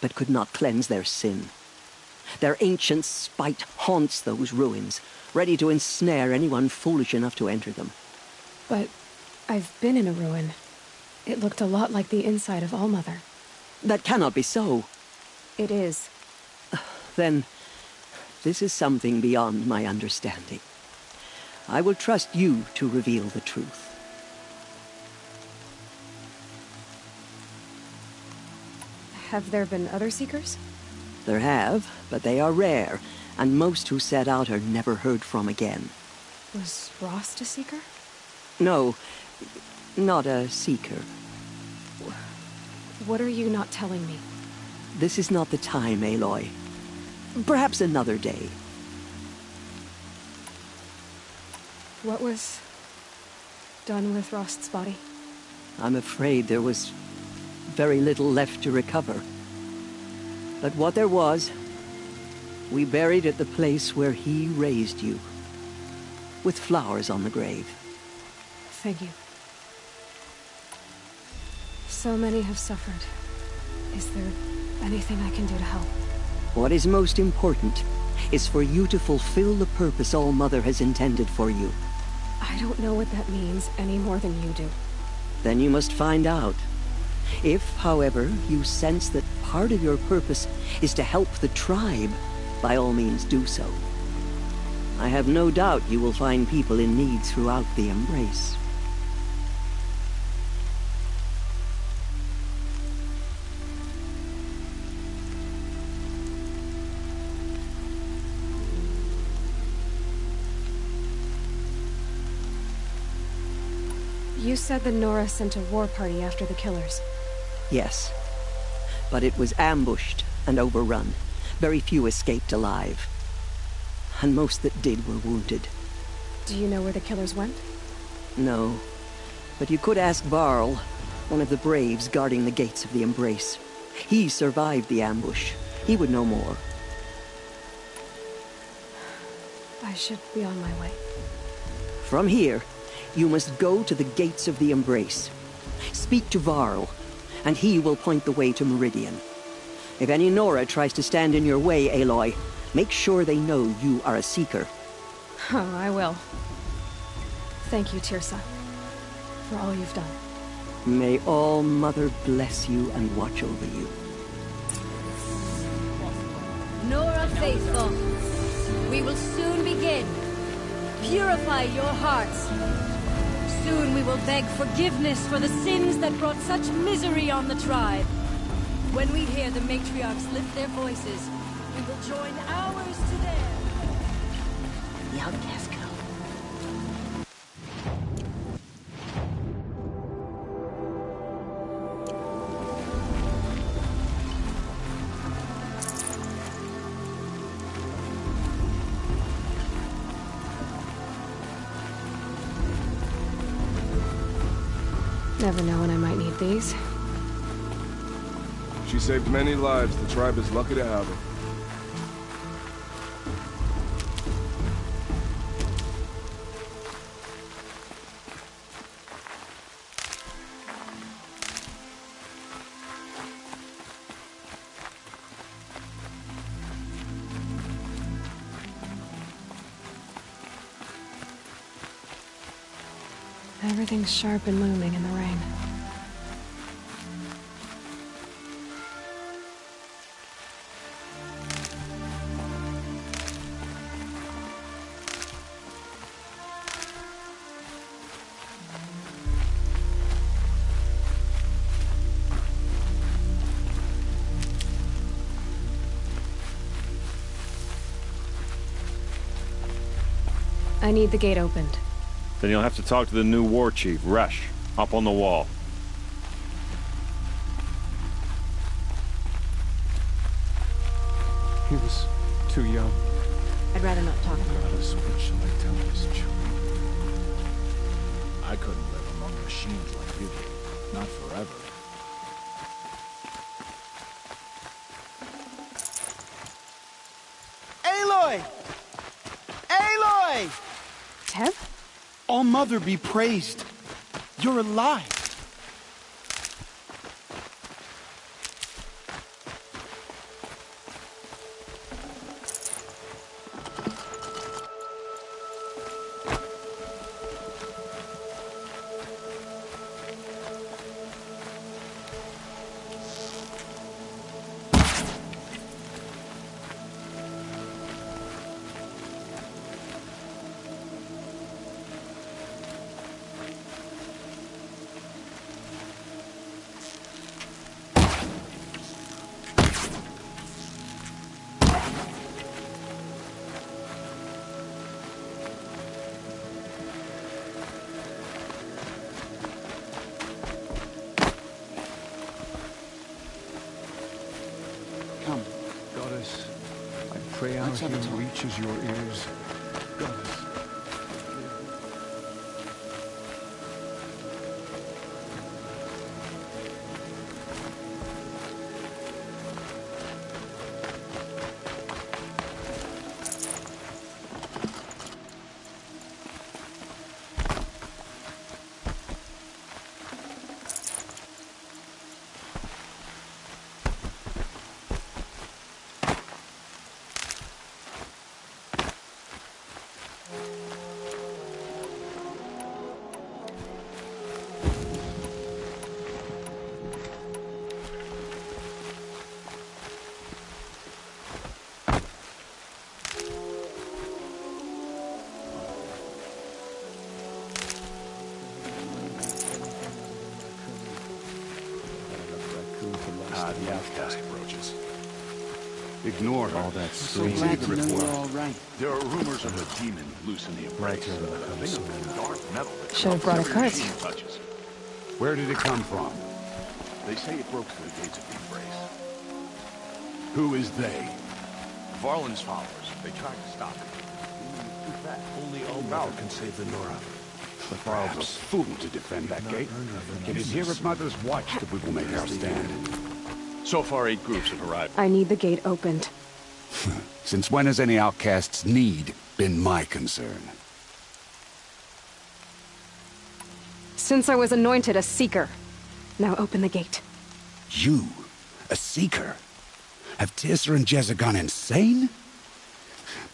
but could not cleanse their sin. Their ancient spite haunts those ruins, ready to ensnare anyone foolish enough to enter them. But I've been in a ruin. It looked a lot like the inside of All Mother. That cannot be so. It is. Then, this is something beyond my understanding. I will trust you to reveal the truth. Have there been other Seekers? There have, but they are rare, and most who set out are never heard from again. Was Rost a Seeker? No, not a Seeker. What are you not telling me? This is not the time, Aloy. Perhaps another day. What was done with Rost's body? I'm afraid there was very little left to recover. But what there was, we buried at the place where he raised you, with flowers on the grave. Thank you. So many have suffered. Is there anything I can do to help? What is most important is for you to fulfill the purpose All Mother has intended for you. I don't know what that means any more than you do. Then you must find out. If, however, you sense that part of your purpose is to help the tribe, by all means do so. I have no doubt you will find people in need throughout the Embrace. You said the Nora sent a war party after the killers. Yes. But it was ambushed and overrun. Very few escaped alive. And most that did were wounded. Do you know where the killers went? No. But you could ask Varl, one of the braves guarding the gates of the Embrace. He survived the ambush. He would know more. I should be on my way. From here, you must go to the gates of the Embrace. Speak to Varl, and he will point the way to Meridian. If any Nora tries to stand in your way, Aloy, make sure they know you are a Seeker. Oh, I will. Thank you, Tirsa, for all you've done. May All Mother bless you and watch over you. Nora Faithful, we will soon begin. Purify your hearts. Soon we will beg forgiveness for the sins that brought such misery on the tribe. When we hear the matriarchs lift their voices, we will join ours to theirs. The outcast girl. Never know when I might need these. She saved many lives. The tribe is lucky to have her. Everything's sharp and looming in the rain. I need the gate opened. Then you'll have to talk to the new war chief, Resh, up on the wall. He was too young. I'd rather not talk about it. Goddess, what shall I tell this children? I couldn't live among machines like you did. Not forever. Aloy! Tev? All Mother be praised. You're alive. Come. Goddess, I pray our hymn reaches your ears. Goddess. The outcast approaches. Ignore all that strange right. There are rumors of a demon loose in the embrace. Dark metal that Should have brought a cart. touches. Where did it come from? They say it broke through the gates of the embrace. Who is they? Varlin's followers. They tried to stop it. Only All-Mother can save the Nora. But Varl's a fool to defend that gate. It is here at Mother's watch that we will make our stand. So far, 8 groups have arrived. I need the gate opened. Since when has any outcast's need been my concern? Since I was anointed a seeker. Now open the gate. You? A seeker? Have Tissa and Jezza gone insane?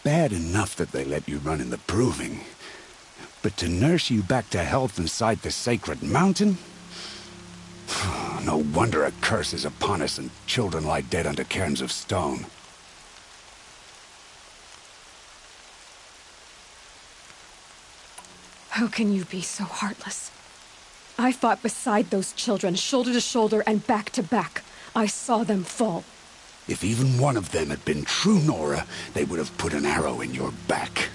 Bad enough that they let you run in the proving. But to nurse you back to health inside the sacred mountain? No wonder a curse is upon us and children lie dead under cairns of stone. How can you be so heartless? I fought beside those children, shoulder to shoulder and back to back. I saw them fall. If even one of them had been true Nora, they would have put an arrow in your back.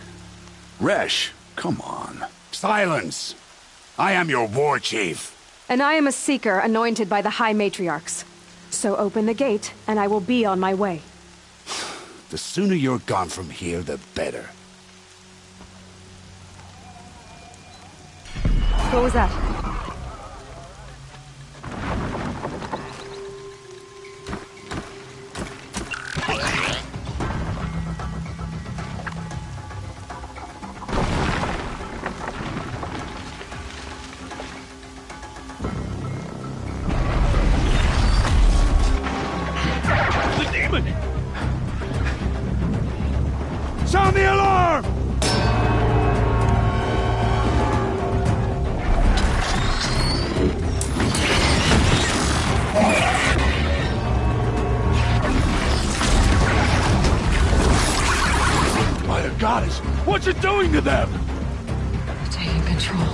Resh, come on. Silence! I am your war chief. And I am a seeker anointed by the High Matriarchs. So open the gate, and I will be on my way. The sooner you're gone from here, the better. What was that? Sound the alarm! By the goddess, what's it doing to them? Taking control.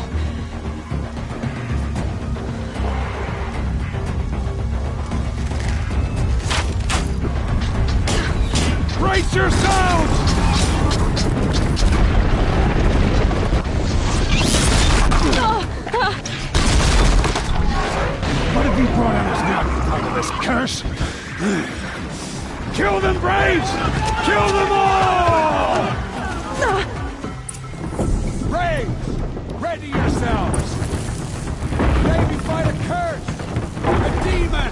Brace yourselves! What have you brought on us now, out of this curse? Kill them, Braves! Kill them all! Braves, ready yourselves! Today we fight a curse, a demon!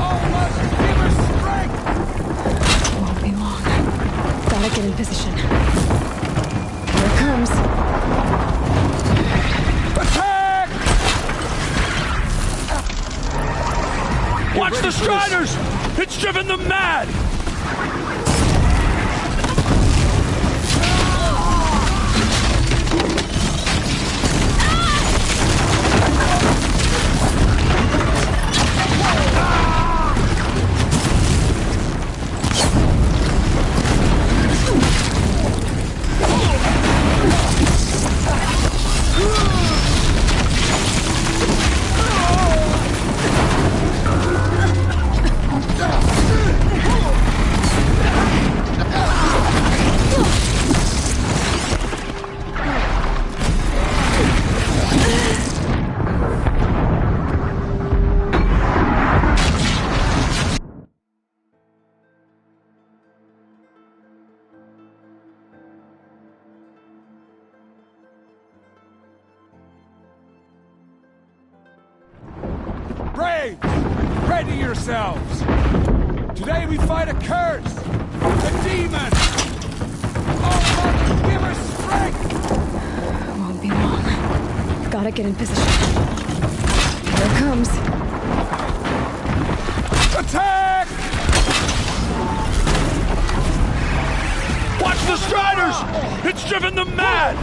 All must give us strength! Won't be long. Gotta get in position. Here it comes. Attack! Watch the Striders! It's driven them mad! Brave! Ready yourselves! Today we fight a curse! A demon! Oh, Mother, give her strength! Won't be long. Gotta get in position. Here it comes. Attack! Watch the Striders! It's driven them mad!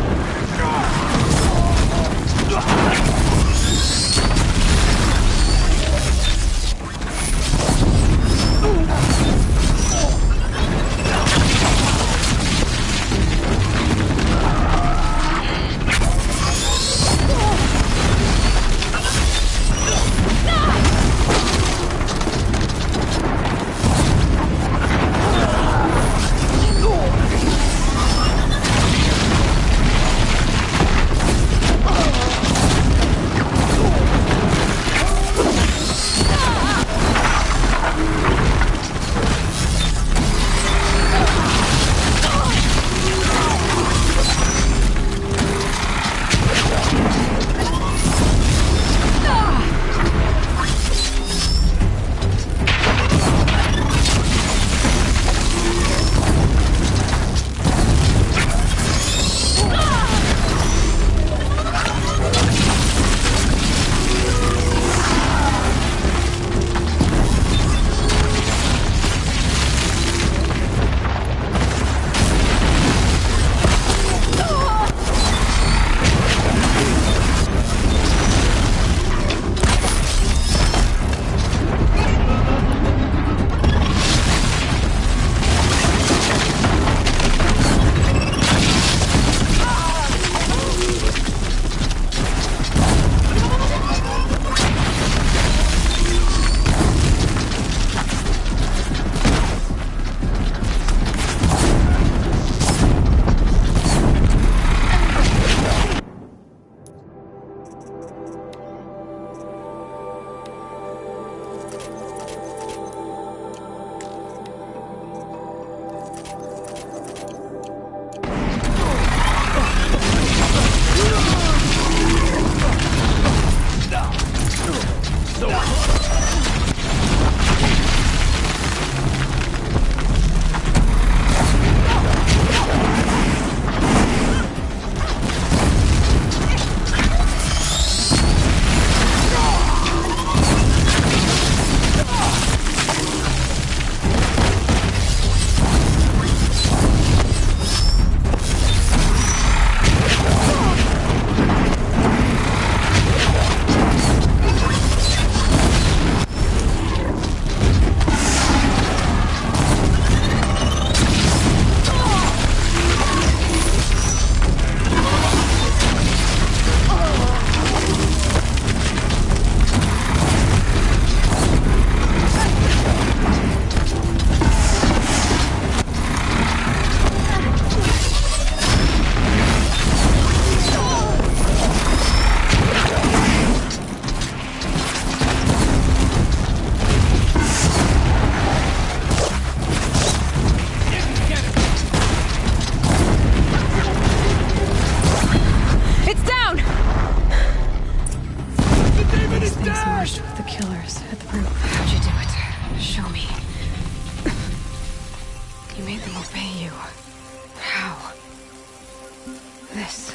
this?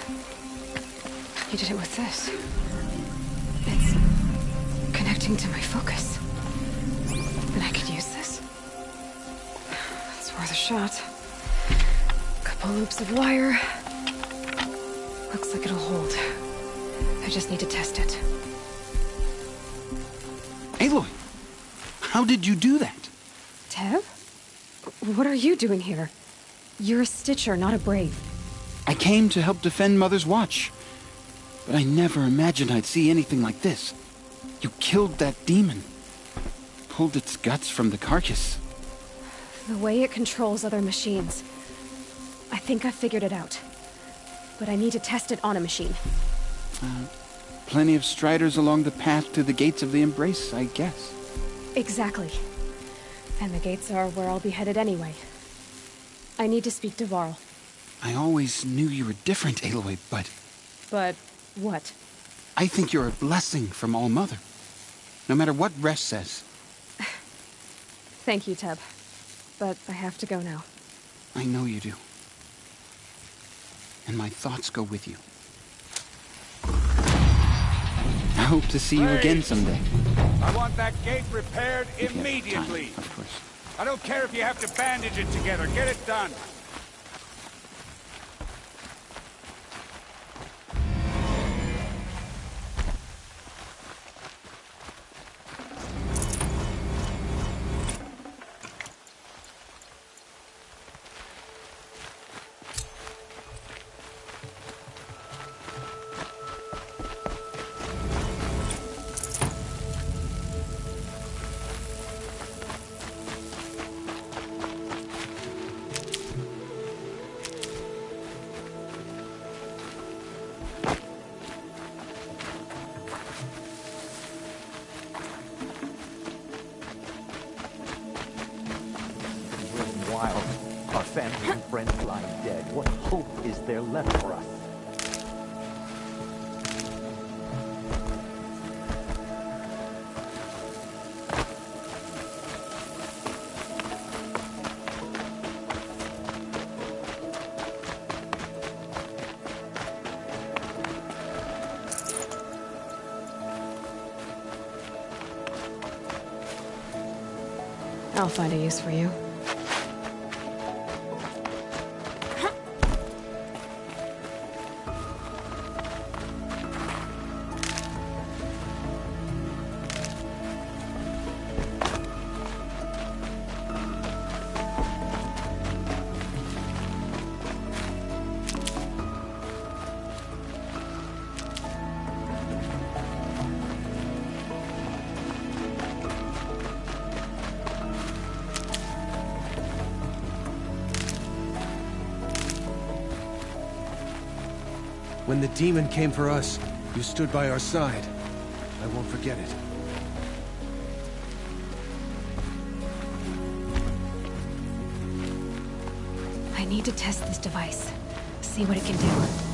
You did it with this. It's connecting to my focus. Then I could use this. It's worth a shot. Couple loops of wire. Looks like it'll hold. I just need to test it. Aloy, how did you do that? Teb? What are you doing here? You're a Stitcher, not a Brave. I came to help defend Mother's Watch. But I never imagined I'd see anything like this. You killed that demon. Pulled its guts from the carcass. The way it controls other machines. I think I figured it out. But I need to test it on a machine. Plenty of striders along the path to the gates of the Embrace, I guess. Exactly. And the gates are where I'll be headed anyway. I need to speak to Varl. I always knew you were different, Aloy, but... But what? I think you're a blessing from All-Mother. No matter what Resh says. Thank you, Teb. But I have to go now. I know you do. And my thoughts go with you. I hope to see you again someday. I want that gate repaired If you have immediately. time, of course. I don't care if you have to bandage it together. Get it done. Wild. Our family and friends lie dead. What hope is there left for us? I'll find a use for you. When the demon came for us, you stood by our side. I won't forget it. I need to test this device. See what it can do.